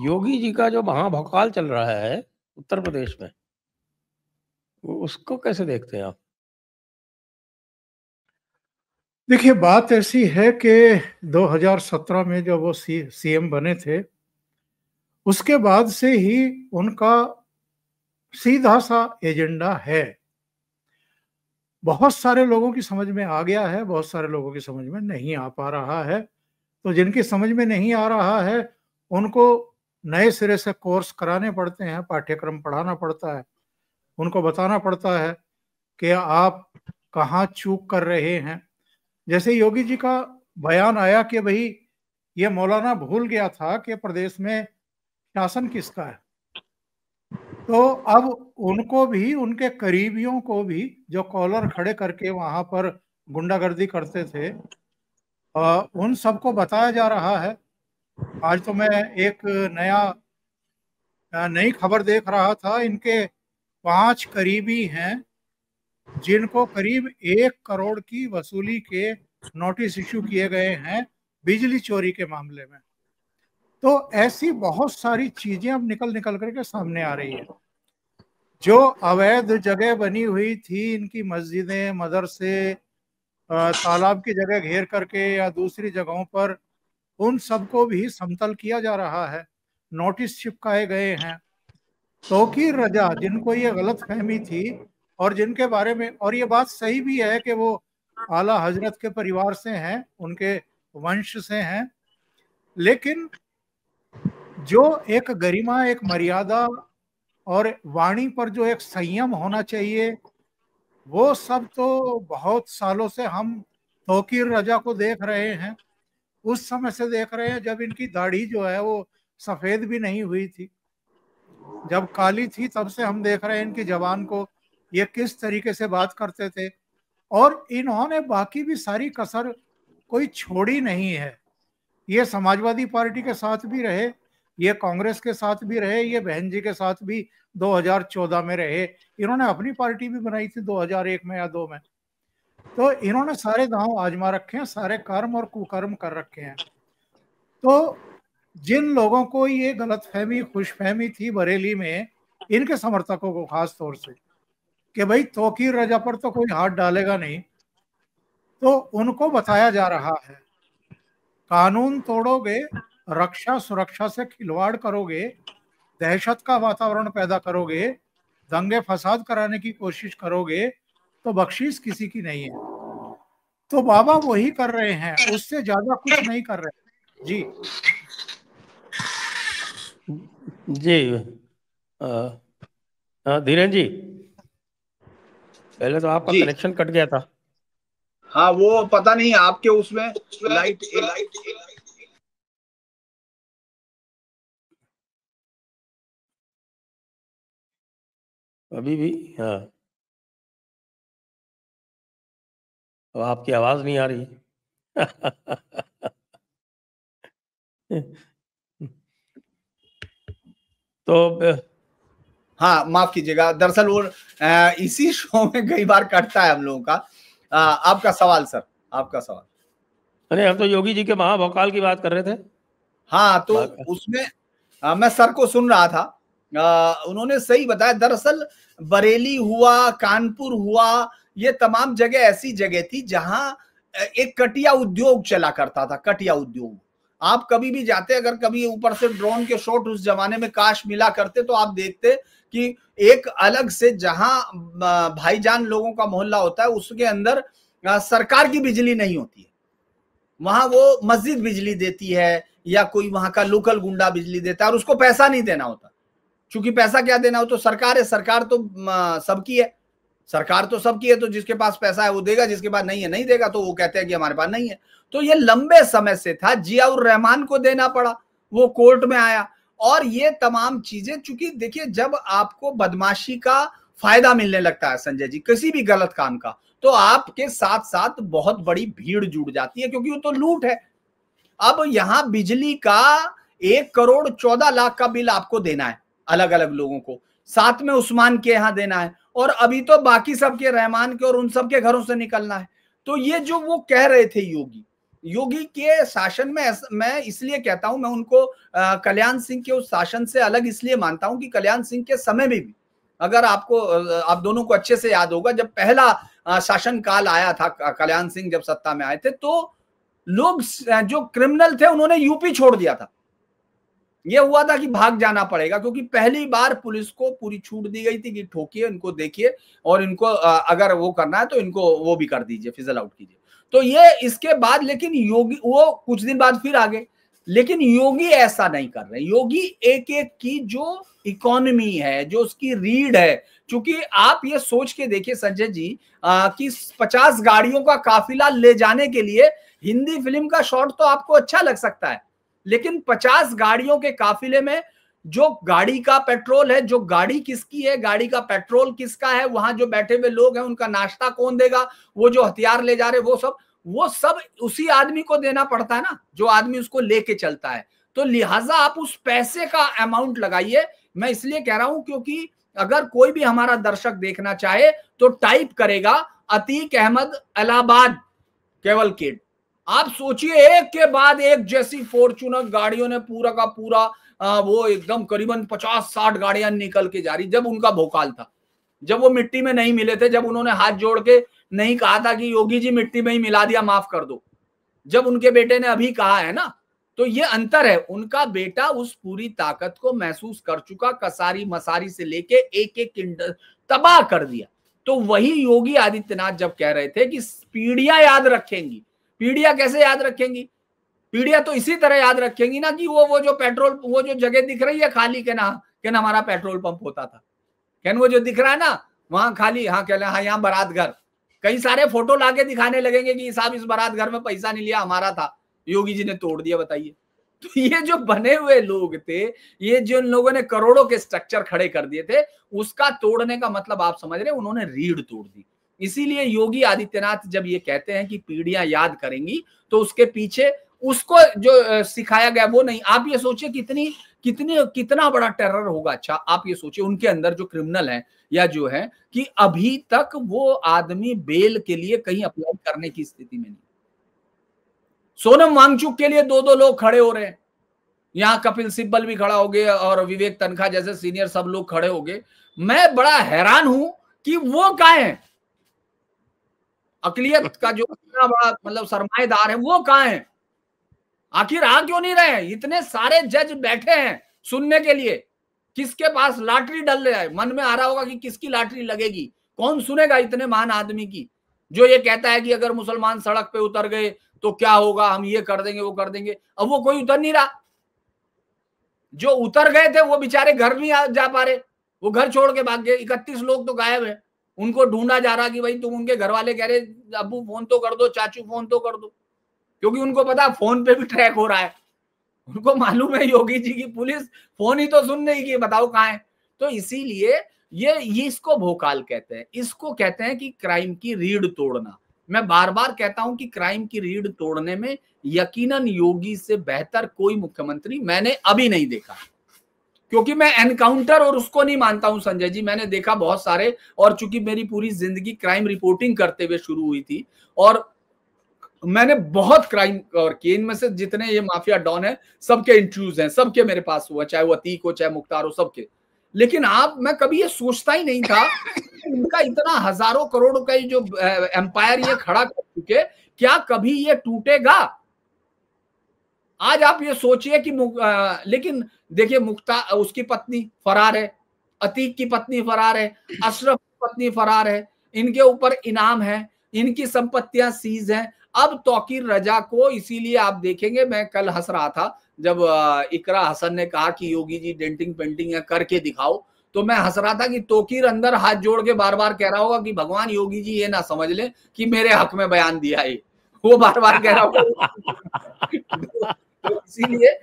Speaker 2: योगी जी का जो महाभौकाल चल रहा है उत्तर प्रदेश में, उसको कैसे देखते हैं आप?
Speaker 3: देखिए, बात ऐसी है कि 2017 में जब वो सीएम बने थे, उसके बाद से ही उनका सीधा सा एजेंडा है। बहुत सारे लोगों की समझ में आ गया है, बहुत सारे लोगों की समझ में नहीं आ पा रहा है। तो जिनकी समझ में नहीं आ रहा है उनको नए सिरे से कोर्स कराने पड़ते हैं, पाठ्यक्रम पढ़ाना पड़ता है, उनको बताना पड़ता है कि आप कहाँ चूक कर रहे हैं। जैसे योगी जी का बयान आया कि भाई ये मौलाना भूल गया था कि प्रदेश में शासन किसका है, तो अब उनको भी, उनके करीबियों को भी, जो कॉलर खड़े करके वहां पर गुंडागर्दी करते थे, उन सबको बताया जा रहा है। आज तो मैं एक नई खबर देख रहा था, इनके 5 करीबी हैं जिनको करीब 1 करोड़ की वसूली के नोटिस इशू किए गए हैं बिजली चोरी के मामले में। तो ऐसी बहुत सारी चीजें अब निकल करके सामने आ रही है। जो अवैध जगह बनी हुई थी, इनकी मस्जिदें, मदरसे, तालाब की जगह घेर करके या दूसरी जगहों पर, उन सबको भी समतल किया जा रहा है, नोटिस चिपकाए गए हैं। तौकीर रजा, जिनको ये गलत फहमी थी और जिनके बारे में, और ये बात सही भी है कि वो आला हजरत के परिवार से हैं, उनके वंश से हैं, लेकिन जो एक गरिमा, एक मर्यादा और वाणी पर जो एक संयम होना चाहिए, वो सब तो बहुत सालों से हम तौकीर रजा को देख रहे हैं। उस समय से देख रहे हैं जब इनकी दाढ़ी जो है वो सफेद भी नहीं हुई थी, जब काली थी तब से हम देख रहे हैं इनकी जबान को, ये किस तरीके से बात करते थे। और इन्होंने बाकी भी सारी कसर कोई छोड़ी नहीं है। ये समाजवादी पार्टी के साथ भी रहे, ये कांग्रेस के साथ भी रहे, ये बहन जी के साथ भी 2014 में रहे, इन्होंने अपनी पार्टी भी बनाई थी 2001 में या 2 में। तो इन्होंने सारे दांव आजमा रखे हैं, सारे कर्म और कुकर्म कर रखे हैं। तो जिन लोगों को ये गलतफहमी, खुशफहमी थी बरेली में, इनके समर्थकों को खास तौर से, कि भाई तौकीर रजा पर तो कोई हाथ डालेगा नहीं, तो उनको बताया जा रहा है कानून तोड़ोगे, रक्षा सुरक्षा से खिलवाड़ करोगे, दहशत का वातावरण पैदा करोगे, दंगे फसाद कराने की कोशिश करोगे, तो बख्शीश किसी की नहीं है। तो बाबा वही कर रहे हैं, उससे ज्यादा कुछ नहीं कर रहे। जी
Speaker 2: जी धीरेन्द्र जी, पहले तो आपका कनेक्शन कट गया था।
Speaker 4: हाँ, वो पता नहीं आपके उसमें लाइट
Speaker 2: अभी भी, हाँ, अब आपकी आवाज नहीं आ रही। तो
Speaker 4: हाँ, माफ कीजिएगा, दरअसल वो इसी शो में कई बार कटता है हम लोगों का। आपका सवाल सर, आपका सवाल।
Speaker 2: अरे, हम तो योगी जी के महाभौकाल की बात कर रहे थे।
Speaker 4: हाँ, तो उसमें मैं सर को सुन रहा था उन्होंने सही बताया। दरअसल बरेली हुआ, कानपुर हुआ, ये तमाम जगह ऐसी जगह थी जहां एक कटिया उद्योग चला करता था। कटिया उद्योग आप कभी भी जाते, अगर कभी ऊपर से ड्रोन के शॉट उस जमाने में काश मिला करते तो आप देखते कि एक अलग से जहां भाईजान लोगों का मोहल्ला होता है उसके अंदर सरकार की बिजली नहीं होती है, वहां वो मस्जिद बिजली देती है या कोई वहां का लोकल गुंडा बिजली देता है और उसको पैसा नहीं देना होता। क्योंकि पैसा क्या देना हो, तो सरकार है, सरकार तो सबकी है, सरकार तो सबकी है, तो जिसके पास पैसा है वो देगा, जिसके पास नहीं है नहीं देगा, तो वो कहते हैं कि हमारे पास नहीं है। तो ये लंबे समय से था, जियाउर रहमान को देना पड़ा, वो कोर्ट में आया। और ये तमाम चीजें, चूंकि देखिए जब आपको बदमाशी का फायदा मिलने लगता है संजय जी, किसी भी गलत काम का, तो आपके साथ साथ बहुत बड़ी भीड़ जुड़ जाती है, क्योंकि वो तो लूट है। अब यहां बिजली का 1,14,00,000 का बिल आपको देना है अलग अलग लोगों को, साथ में उस्मान के यहां देना है, और अभी तो बाकी सबके, रहमान के और उन सबके घरों से निकलना है। तो ये जो वो कह रहे थे योगी के शासन में, मैं इसलिए कहता हूं, मैं उनको कल्याण सिंह के उस शासन से अलग इसलिए मानता हूं कि कल्याण सिंह के समय में भी, अगर आपको, आप दोनों को अच्छे से याद होगा, जब पहला शासन काल आया था, कल्याण सिंह जब सत्ता में आए थे, तो लोग जो क्रिमिनल थे उन्होंने यूपी छोड़ दिया था। ये हुआ था कि भाग जाना पड़ेगा, क्योंकि पहली बार पुलिस को पूरी छूट दी गई थी कि ठोकिए, इनको देखिए, और इनको अगर वो करना है तो इनको वो भी कर दीजिए, फिजल आउट कीजिए। तो ये इसके बाद, लेकिन योगी वो कुछ दिन बाद फिर आ गए, लेकिन योगी ऐसा नहीं कर रहे। योगी एक एक की जो इकोनॉमी है, जो उसकी रीढ़ है, क्योंकि आप ये सोच के देखिए संजय जी कि 50 गाड़ियों का काफिला ले जाने के लिए, हिंदी फिल्म का शॉट तो आपको अच्छा लग सकता है, लेकिन 50 गाड़ियों के काफिले में जो गाड़ी का पेट्रोल है, जो गाड़ी किसकी है, गाड़ी का पेट्रोल किसका है, वहां जो बैठे हुए लोग हैं उनका नाश्ता कौन देगा, वो जो हथियार ले जा रहे वो सब उसी आदमी को देना पड़ता है ना, जो आदमी उसको लेके चलता है। तो लिहाजा आप उस पैसे का अमाउंट लगाइए। मैं इसलिए कह रहा हूं क्योंकि अगर कोई भी हमारा दर्शक देखना चाहे तो टाइप करेगा अतीक अहमद इलाहाबाद कैवलकेड, आप सोचिए एक के बाद एक जैसी फॉर्च्यूनर गाड़ियों ने पूरा का पूरा वो एकदम करीबन 50-60 गाड़ियां निकल के जा रही। जब उनका भोकाल था, जब वो मिट्टी में नहीं मिले थे, जब उन्होंने हाथ जोड़ के नहीं कहा था कि योगी जी मिट्टी में ही मिला दिया, माफ कर दो, जब उनके बेटे ने अभी कहा है ना, तो ये अंतर है। उनका बेटा उस पूरी ताकत को महसूस कर चुका, कसारी मसारी से लेके एक एक तबाह कर दिया। तो वही योगी आदित्यनाथ जब कह रहे थे कि पीढ़ियां याद रखेंगी, पीढ़ियां कैसे याद रखेंगी, पीढ़ियां तो इसी तरह याद रखेंगी ना कि वो जो पेट्रोल, वो जो जगह दिख रही है खाली के ना हमारा पेट्रोल पंप होता था, क्या वो जो दिख रहा है ना वहां खाली, हाँ कह हाँ यहाँ बारात घर, कई सारे फोटो लाके दिखाने लगेंगे कि साहब इस बारात घर में पैसा नहीं लिया, हमारा था, योगी जी ने तोड़ दिया। बताइए, तो ये जो बने हुए लोग थे, ये जो लोगों ने करोड़ों के स्ट्रक्चर खड़े कर दिए थे, उसका तोड़ने का मतलब आप समझ रहे, उन्होंने रीढ़ तोड़ दी। इसीलिए योगी आदित्यनाथ जब ये कहते हैं कि पीढ़ियां याद करेंगी, तो उसके पीछे उसको जो सिखाया गया वो नहीं। आप ये सोचिए कितना बड़ा टेरर होगा। अच्छा आप ये सोचिए उनके अंदर जो क्रिमिनल है या जो है, कि अभी तक वो आदमी बेल के लिए कहीं अप्लाई करने की स्थिति में नहीं। सोनम वांगचुक के लिए 2-2 लोग खड़े हो रहे हैं, यहां कपिल सिब्बल भी खड़ा हो गए और विवेक तनखा जैसे सीनियर सब लोग खड़े हो गए। मैं बड़ा हैरान हूं कि वो कहां है, अकलियत का जो इतना बड़ा मतलब सरमाएदार है वो कहां है, आखिर आ क्यों नहीं रहे? इतने सारे जज बैठे हैं सुनने के लिए, किसके पास लॉटरी डल रहा है, मन में आ रहा होगा कि किसकी लॉटरी लगेगी, कौन सुनेगा इतने महान आदमी की, जो ये कहता है कि अगर मुसलमान सड़क पे उतर गए तो क्या होगा, हम ये कर देंगे वो कर देंगे। अब वो कोई उतर नहीं रहा, जो उतर गए थे वो बेचारे घर नहीं जा पा रहे, वो घर छोड़ के भाग गए। 31 लोग तो गायब है, उनको ढूंढा जा रहा कि भाई तुम, उनके घर वाले कह रहे अब्बू फोन तो कर दो, चाचू फोन तो कर दो, क्योंकि उनको पता फोन पे भी ट्रैक हो रहा है, उनको मालूम है योगी जी की पुलिस फोन ही तो सुन नहीं की, बताओ कहां है। तो इसीलिए ये इसको भोकाल कहते हैं, इसको कहते हैं कि क्राइम की रीढ़ तोड़ना। मैं बार बार कहता हूं कि क्राइम की रीढ़ तोड़ने में यकीनन योगी से बेहतर कोई मुख्यमंत्री मैंने अभी नहीं देखा, क्योंकि मैं एनकाउंटर और उसको नहीं मानता हूं संजय जी, मैंने देखा बहुत सारे, और चूंकि मेरी पूरी जिंदगी क्राइम रिपोर्टिंग करते हुए शुरू हुई थी और मैंने बहुत क्राइम कवर किए, इनमें से जितने ये माफिया डॉन है सबके इंटरव्यूज हैं, सबके मेरे पास हुआ, चाहे वो अतीक हो चाहे मुख्तार हो, सबके। लेकिन मैं कभी ये सोचता ही नहीं था इनका इतना हजारों करोड़ का जो एम्पायर ये खड़ा कर चुके, क्या कभी ये टूटेगा? आज आप ये सोचिए कि लेकिन देखिए, मुख्ता उसकी पत्नी फरार है, अतीक की पत्नी फरार है, अशरफ की पत्नी फरार है, इनके ऊपर इनाम है, इनकी संपत्तियां सीज हैं। अब तौकीर रजा को, इसीलिए आप देखेंगे, मैं कल हंस रहा था जब इकरा हसन ने कहा कि योगी जी डेंटिंग पेंटिंग करके दिखाओ, तो मैं हंस रहा था कि तौकीर अंदर हाथ जोड़ के बार बार कह रहा होगा कि भगवान योगी जी ये ना समझ ले कि मेरे हक में बयान दिया है, वो बार बार कह रहा होगा। तो इसीलिए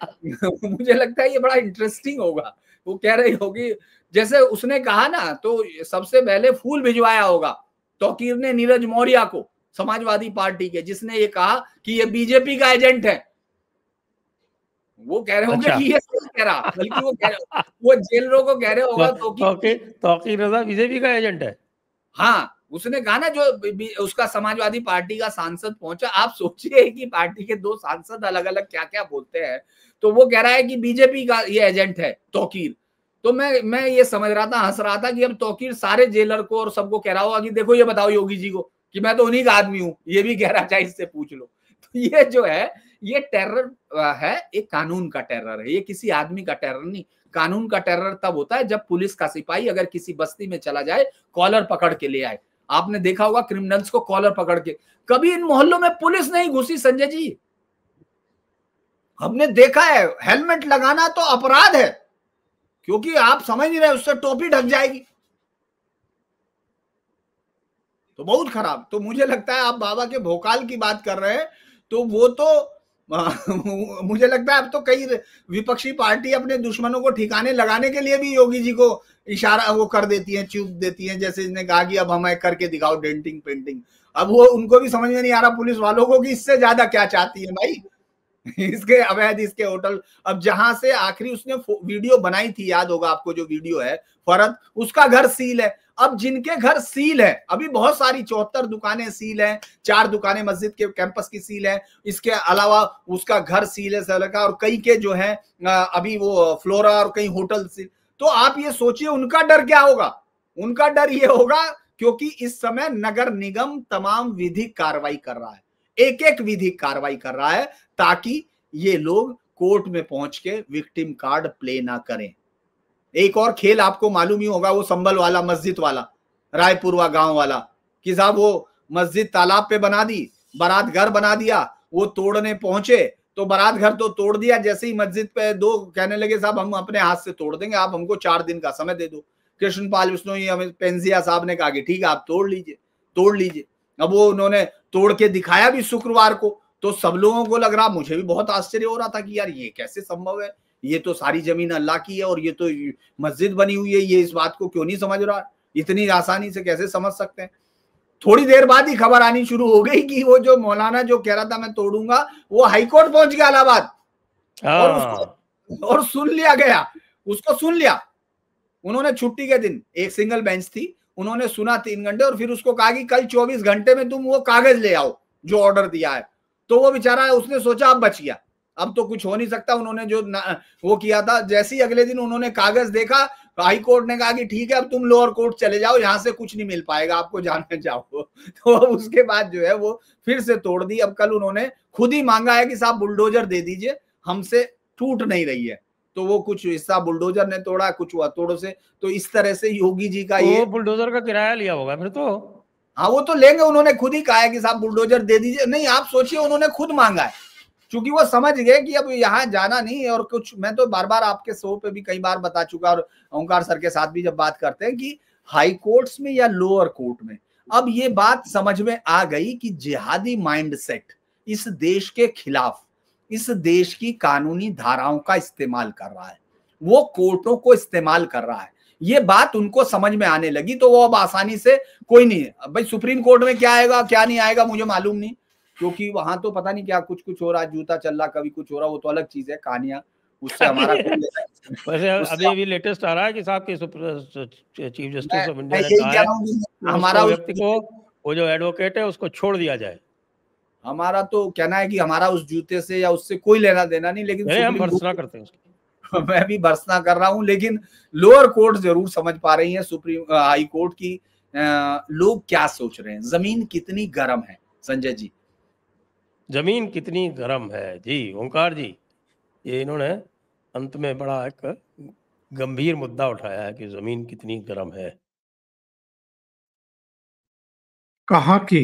Speaker 4: मुझे लगता है ये बड़ा इंटरेस्टिंग होगा। वो कह रही होगी, जैसे उसने कहा ना, तो सबसे पहले फूल भिजवाया होगा तौकीर ने नीरज मौर्य को, समाजवादी पार्टी के, जिसने ये कहा कि ये बीजेपी का एजेंट है। वो कह रहे होंगे कि ये सही कह रहा, बल्कि वो जेलरों को कह रहे होगा
Speaker 2: तौकीर रजा बीजेपी का एजेंट है।
Speaker 4: हाँ, उसने कहा ना, जो उसका समाजवादी पार्टी का सांसद पहुंचा, आप सोचिए कि पार्टी के दो सांसद अलग अलग क्या क्या बोलते हैं, तो वो कह रहा है कि बीजेपी का ये एजेंट है तौकीर। तो मैं ये समझ रहा था, हंस रहा था कि अब तौकीर सारे जेलर को और सबको कह रहा होगा कि देखो ये बताओ योगी जी को कि मैं तो उन्हीं का आदमी हूं, ये भी कह रहा चाहे इससे पूछ लो। तो ये जो है, ये टेरर है, एक कानून का टेरर है, ये किसी आदमी का टेरर नहीं। कानून का टेरर तब होता है जब पुलिस का सिपाही अगर किसी बस्ती में चला जाए, कॉलर पकड़ के ले आए। आपने देखा होगा क्रिमिनल्स को कॉलर पकड़ के, कभी इन मोहल्लों में पुलिस नहीं घुसी संजय जी। हमने देखा है, हेलमेट लगाना तो अपराध है, क्योंकि आप समझ नहीं रहे उससे टोपी ढक जाएगी, तो बहुत खराब। तो मुझे लगता है आप बाबा के भोकाल की बात कर रहे हैं, तो वो तो मुझे लगता है अब तो कई विपक्षी पार्टी अपने दुश्मनों को ठिकाने लगाने के लिए भी योगी जी को इशारा वो कर देती है, चूप देती है, जैसे इसने कहा कि अब हमें करके दिखाओ डेंटिंग पेंटिंग। अब वो उनको भी समझ में नहीं आ रहा पुलिस वालों को कि इससे ज्यादा क्या चाहती है भाई, इसके अवैध, इसके होटल। अब जहां से आखिरी उसने वीडियो बनाई थी, याद होगा आपको, जो वीडियो है फरद, उसका घर सील है। अब जिनके घर सील है, अभी बहुत सारी 74 दुकानें सील हैं, 4 दुकानें मस्जिद के कैंपस की सील है, इसके अलावा उसका घर सील है सर का, और कई के जो है अभी वो फ्लोरा और कई होटल सील। तो आप ये सोचिए उनका डर क्या होगा। उनका डर ये होगा क्योंकि इस समय नगर निगम तमाम विधिक कार्रवाई कर रहा है, एक एक विधिक कार्रवाई कर रहा है, ताकि ये लोग कोर्ट में पहुंच के विक्टिम कार्ड प्ले ना करें। एक और खेल आपको मालूम ही होगा, वो संभल वाला मस्जिद वाला, रायपुरवा गांव वाला, कि साहब वो मस्जिद तालाब पे बना दी, बारात घर बना दिया, वो तोड़ने पहुंचे तो बारात घर तो तोड़ दिया, जैसे ही मस्जिद पे दो कहने लगे साहब हम अपने हाथ से तोड़ देंगे, आप हमको 4 दिन का समय दे दो। कृष्णपाल बिश्नोई हमें पेंजिया साहब ने कहा कि ठीक है आप तोड़ लीजिए। अब वो उन्होंने तोड़ के दिखाया भी शुक्रवार को, तो सब लोगों को लग रहा, मुझे भी बहुत आश्चर्य हो रहा था कि यार ये कैसे संभव है, ये तो सारी जमीन अल्लाह की है और ये तो मस्जिद बनी हुई है, ये इस बात को क्यों नहीं समझ रहा, इतनी आसानी से कैसे समझ सकते हैं। थोड़ी देर बाद ही खबर आनी शुरू हो गई कि वो जो मौलाना जो कह रहा था मैं तोड़ूंगा, वो हाईकोर्ट पहुंच गया इलाहाबाद, और सुन लिया गया, उसको सुन लिया उन्होंने। छुट्टी के दिन एक सिंगल बेंच थी, उन्होंने सुना 3 घंटे, और फिर उसको कहा कि कल 24 घंटे में तुम वो कागज ले आओ जो ऑर्डर दिया है। तो वो बेचारा, उसने सोचा अब बच गया, अब तो कुछ हो नहीं सकता। उन्होंने जो वो किया था, जैसे ही अगले दिन उन्होंने कागज देखा, हाई कोर्ट ने कहा कि ठीक है अब तुम लोअर कोर्ट चले जाओ, यहां से कुछ नहीं मिल पाएगा आपको, जाने जाओ। तो उसके बाद जो है वो फिर से तोड़ दी। अब कल उन्होंने खुद ही मांगा है कि साहब बुलडोजर दे दीजिए, हमसे टूट नहीं रही है। तो वो कुछ हिस्सा बुलडोजर ने तोड़ा, कुछ हथौड़ों से। तो इस तरह से योगी जी का ये
Speaker 2: बुलडोजर का किराया लिया होगा फिर तो।
Speaker 4: हाँ वो तो लेंगे, उन्होंने खुद ही कहा है कि साहब बुलडोजर दे दीजिए। नहीं आप सोचिए, उन्होंने खुद मांगा है, क्योंकि वो समझ गए कि अब यहाँ जाना नहीं है। और कुछ मैं तो बार बार आपके शो पे भी कई बार बता चुका, और ओंकार सर के साथ भी जब बात करते हैं कि हाई कोर्ट्स में या लोअर कोर्ट में, अब ये बात समझ में आ गई कि जिहादी माइंडसेट इस देश के खिलाफ, इस देश की कानूनी धाराओं का इस्तेमाल कर रहा है, वो कोर्टों को इस्तेमाल कर रहा है। ये बात उनको समझ में आने लगी, तो वो अब आसानी से कोई नहीं है भाई, सुप्रीम कोर्ट में क्या आएगा क्या नहीं आएगा मुझे मालूम नहीं, क्योंकि वहां तो पता नहीं क्या कुछ हो रहा है, जूता चल रहा, कभी कुछ हो रहा, वो तो अलग चीज है, कहानियां, उससे हमारा
Speaker 2: वैसे अभी लेटेस्ट आ रहा है कि साहब के चीफ जस्टिस ऑफ इंडिया ने कहा है
Speaker 4: हमारा
Speaker 2: व्यक्ति को, वो जो एडवोकेट है उसको छोड़ दिया जाए।
Speaker 4: हमारा तो कहना है कि हमारा उस जूते से या उससे कोई लेना देना नहीं, लेकिन
Speaker 2: हम भर्त्सना करते हैं उसकी।
Speaker 4: मैं भी भर्त्सना कर रहा हूं, लेकिन लोअर कोर्ट जरूर समझ पा रही है, सुप्रीम हाई कोर्ट की लोग क्या सोच रहे हैं, जमीन कितनी गर्म है संजय जी।
Speaker 2: जमीन कितनी गर्म है जी ओंकार जी, ये इन्होंने अंत में बड़ा एक गंभीर मुद्दा उठाया है कि जमीन कितनी गर्म है।
Speaker 3: कहाँ की?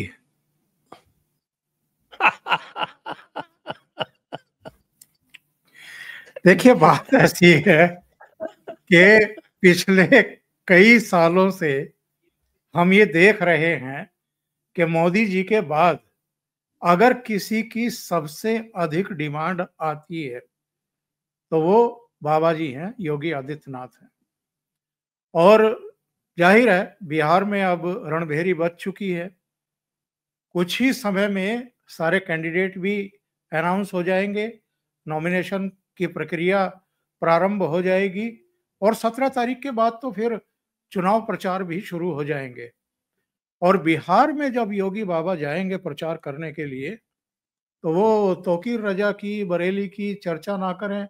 Speaker 3: देखिए, बात ऐसी है कि पिछले कई सालों से हम ये देख रहे हैं कि मोदी जी के बाद अगर किसी की सबसे अधिक डिमांड आती है तो वो बाबा जी हैं, योगी आदित्यनाथ हैं। और जाहिर है बिहार में अब रणभेरी बज चुकी है। कुछ ही समय में सारे कैंडिडेट भी अनाउंस हो जाएंगे, नॉमिनेशन की प्रक्रिया प्रारंभ हो जाएगी और 17 तारीख के बाद तो फिर चुनाव प्रचार भी शुरू हो जाएंगे। और बिहार में जब योगी बाबा जाएंगे प्रचार करने के लिए तो वो तौकीर रजा की, बरेली की चर्चा ना करें,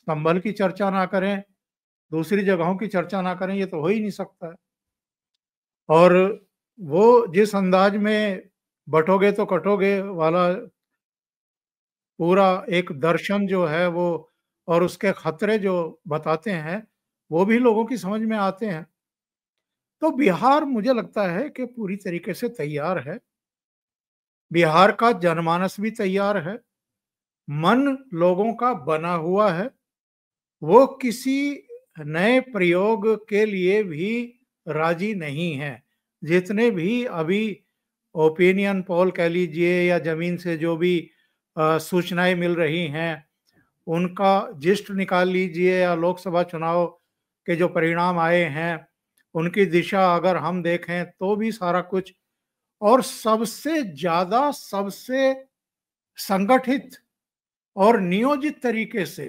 Speaker 3: संभल की चर्चा ना करें, दूसरी जगहों की चर्चा ना करें, ये तो हो ही नहीं सकता है। और वो जिस अंदाज में बटोगे तो कटोगे वाला पूरा एक दर्शन जो है वो और उसके खतरे जो बताते हैं वो भी लोगों की समझ में आते हैं। तो बिहार मुझे लगता है कि पूरी तरीके से तैयार है। बिहार का जनमानस भी तैयार है, मन लोगों का बना हुआ है। वो किसी नए प्रयोग के लिए भी राजी नहीं है। जितने भी अभी ओपिनियन पोल कह लीजिए या जमीन से जो भी सूचनाएं मिल रही हैं उनका जिस्ट निकाल लीजिए या लोकसभा चुनाव के जो परिणाम आए हैं उनकी दिशा अगर हम देखें तो भी सारा कुछ, और सबसे ज्यादा सबसे संगठित और नियोजित तरीके से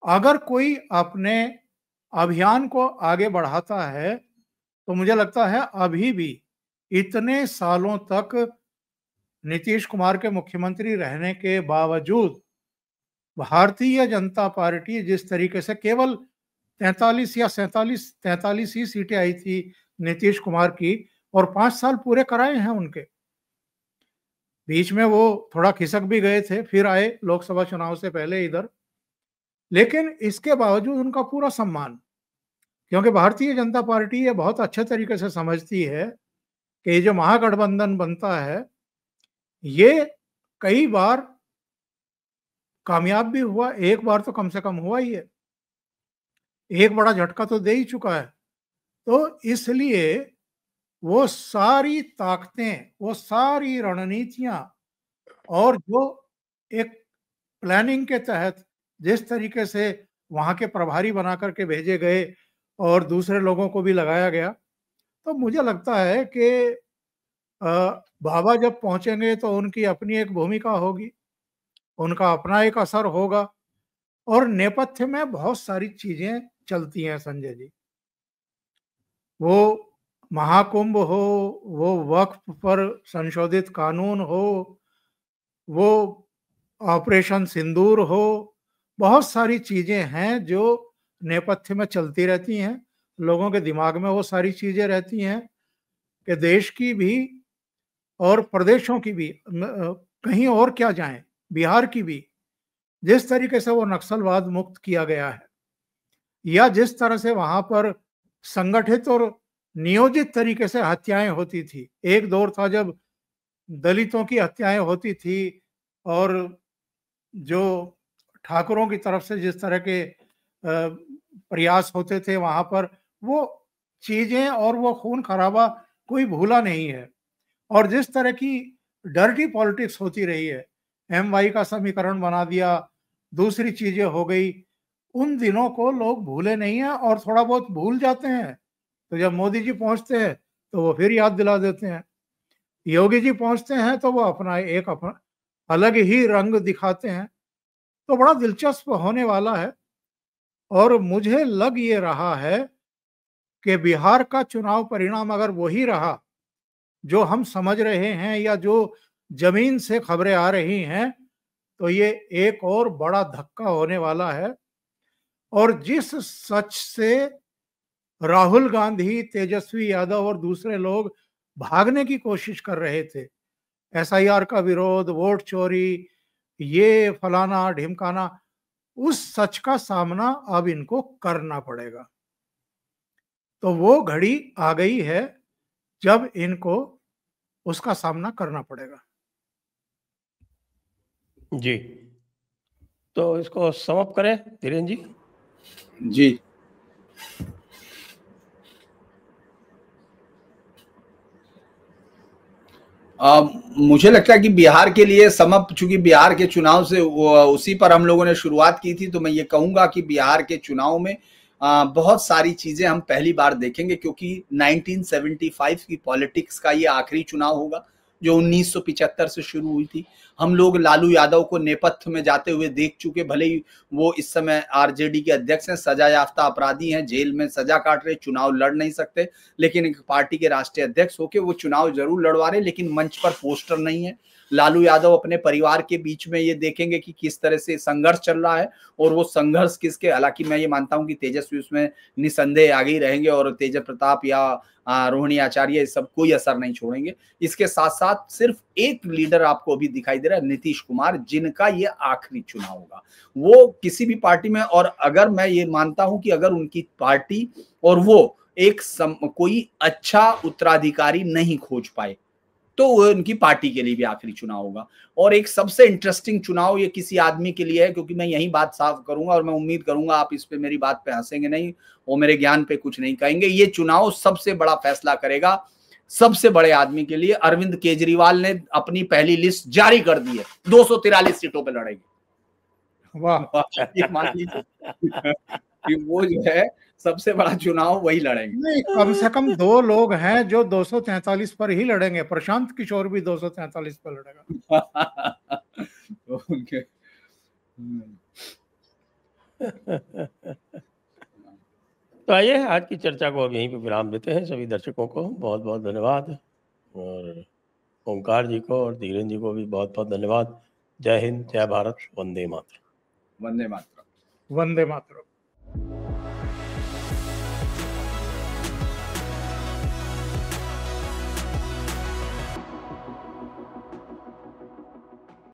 Speaker 3: अगर कोई अपने अभियान को आगे बढ़ाता है तो मुझे लगता है अभी भी इतने सालों तक नीतीश कुमार के मुख्यमंत्री रहने के बावजूद भारतीय जनता पार्टी जिस तरीके से केवल 43 या 43 ही सीटें आई थी नीतीश कुमार की और 5 साल पूरे कराए हैं उनके। बीच में वो थोड़ा खिसक भी गए थे, फिर आए लोकसभा चुनाव से पहले इधर, लेकिन इसके बावजूद उनका पूरा सम्मान, क्योंकि भारतीय जनता पार्टी ये बहुत अच्छे तरीके से समझती है कि ये जो महागठबंधन बनता है ये कई बार कामयाब भी हुआ, एक बार तो कम से कम हुआ ही है, एक बड़ा झटका तो दे ही चुका है। तो इसलिए वो सारी ताकतें, वो सारी रणनीतियां और जो एक प्लानिंग के तहत जिस तरीके से वहां के प्रभारी बना करके भेजे गए और दूसरे लोगों को भी लगाया गया, तो मुझे लगता है कि बाबा जब पहुंचेंगे तो उनकी अपनी एक भूमिका होगी, उनका अपना एक असर होगा और नेपथ्य में बहुत सारी चीजें चलती हैं संजय जी। वो महाकुंभ हो, वो वक्फ पर संशोधित कानून हो, वो ऑपरेशन सिंदूर हो, बहुत सारी चीजें हैं जो नेपथ्य में चलती रहती हैं। लोगों के दिमाग में वो सारी चीजें रहती हैं कि देश की भी और प्रदेशों की भी, कहीं और क्या जाएं, बिहार की भी जिस तरीके से वो नक्सलवाद मुक्त किया गया है या जिस तरह से वहां पर संगठित और नियोजित तरीके से हत्याएं होती थी। एक दौर था जब दलितों की हत्याएं होती थी और जो ठाकुरों की तरफ से जिस तरह के प्रयास होते थे वहां पर, वो चीजें और वो खून खराबा कोई भूला नहीं है। और जिस तरह की डर्टी पॉलिटिक्स होती रही है, MY का समीकरण बना दिया, दूसरी चीजें हो गई, उन दिनों को लोग भूले नहीं हैं और थोड़ा बहुत भूल जाते हैं। तो जब मोदी जी पहुंचते हैं तो वो फिर याद दिला देते हैं, योगी जी पहुंचते हैं तो वो अपना अलग ही रंग दिखाते हैं। तो बड़ा दिलचस्प होने वाला है और मुझे लग ये रहा है कि बिहार का चुनाव परिणाम अगर वही रहा जो हम समझ रहे हैं या जो जमीन से खबरें आ रही हैं, तो ये एक और बड़ा धक्का होने वाला है और जिस सच से राहुल गांधी, तेजस्वी यादव और दूसरे लोग भागने की कोशिश कर रहे थे, एसआईआर का विरोध, वोट चोरी, ये फलाना ढिमकाना, उस सच का सामना अब इनको करना पड़ेगा। तो वो घड़ी आ गई है जब इनको उसका सामना करना पड़ेगा।
Speaker 2: जी, तो इसको समअप करें धीरेन्द्र जी।
Speaker 4: जी, मुझे लगता है कि बिहार के लिए चूंकि बिहार के चुनाव से उसी पर हम लोगों ने शुरुआत की थी, तो मैं ये कहूंगा कि बिहार के चुनाव में बहुत सारी चीजें हम पहली बार देखेंगे, क्योंकि 1975 की पॉलिटिक्स का ये आखिरी चुनाव होगा जो 1975 से शुरू हुई थी। हम लोग लालू यादव को नेपथ्य में जाते हुए देख चुके, भले ही वो इस समय आरजेडी के अध्यक्ष हैं, सजा याफ्ता अपराधी हैं, जेल में सजा काट रहे, चुनाव लड़ नहीं सकते, लेकिन एक पार्टी के राष्ट्रीय अध्यक्ष होके वो चुनाव जरूर लड़वा रहे, लेकिन मंच पर पोस्टर नहीं है। लालू यादव अपने परिवार के बीच में ये देखेंगे कि किस तरह से संघर्ष चल रहा है, और वो संघर्ष किसके, हालांकि मैं ये मानता हूं कि तेजस्वी उसमें निसंदेह आगे ही रहेंगे और तेज प्रताप या रोहिणी आचार्य ये सब कोई असर नहीं छोड़ेंगे। इसके साथ साथ सिर्फ एक लीडर आपको अभी दिखाई दे रहा है, नीतीश कुमार, जिनका ये आखिरी चुनाव होगा। वो किसी भी पार्टी में, और अगर मैं ये मानता हूं कि अगर उनकी पार्टी और वो कोई अच्छा उत्तराधिकारी नहीं खोज पाए, तो वो उनकी पार्टी के लिए भी आखिरी चुनाव होगा। और एक सबसे इंटरेस्टिंग चुनाव ये किसी आदमी के लिए है, क्योंकि मैं यही बात साफ करूंगा और मैं उम्मीद करूंगा आप इस पे मेरी बात पे हंसेंगे नहीं और मेरे ज्ञान पे कुछ नहीं कहेंगे। ये चुनाव सबसे बड़ा फैसला करेगा सबसे बड़े आदमी के लिए। अरविंद केजरीवाल ने अपनी पहली लिस्ट जारी कर दी है, 243 सीटों पे लड़ेंगे।
Speaker 3: वाह,
Speaker 4: ये मान लीजिए कि वो जो है सबसे बड़ा चुनाव वही लड़ेंगे।
Speaker 3: नहीं, कम से कम 2 लोग हैं जो 243 पर ही लड़ेंगे। प्रशांत किशोर भी 243 पर लड़ेगा।
Speaker 4: ओके।
Speaker 2: तो आइए आज की चर्चा को अब यहीं पे विराम देते हैं। सभी दर्शकों को बहुत बहुत धन्यवाद, और ओंकार जी को और धीरेन्द्र जी को भी बहुत बहुत धन्यवाद। जय हिंद, जय भारत, वंदे मातरम।
Speaker 4: वंदे मातरम।
Speaker 3: वंदे मातरम।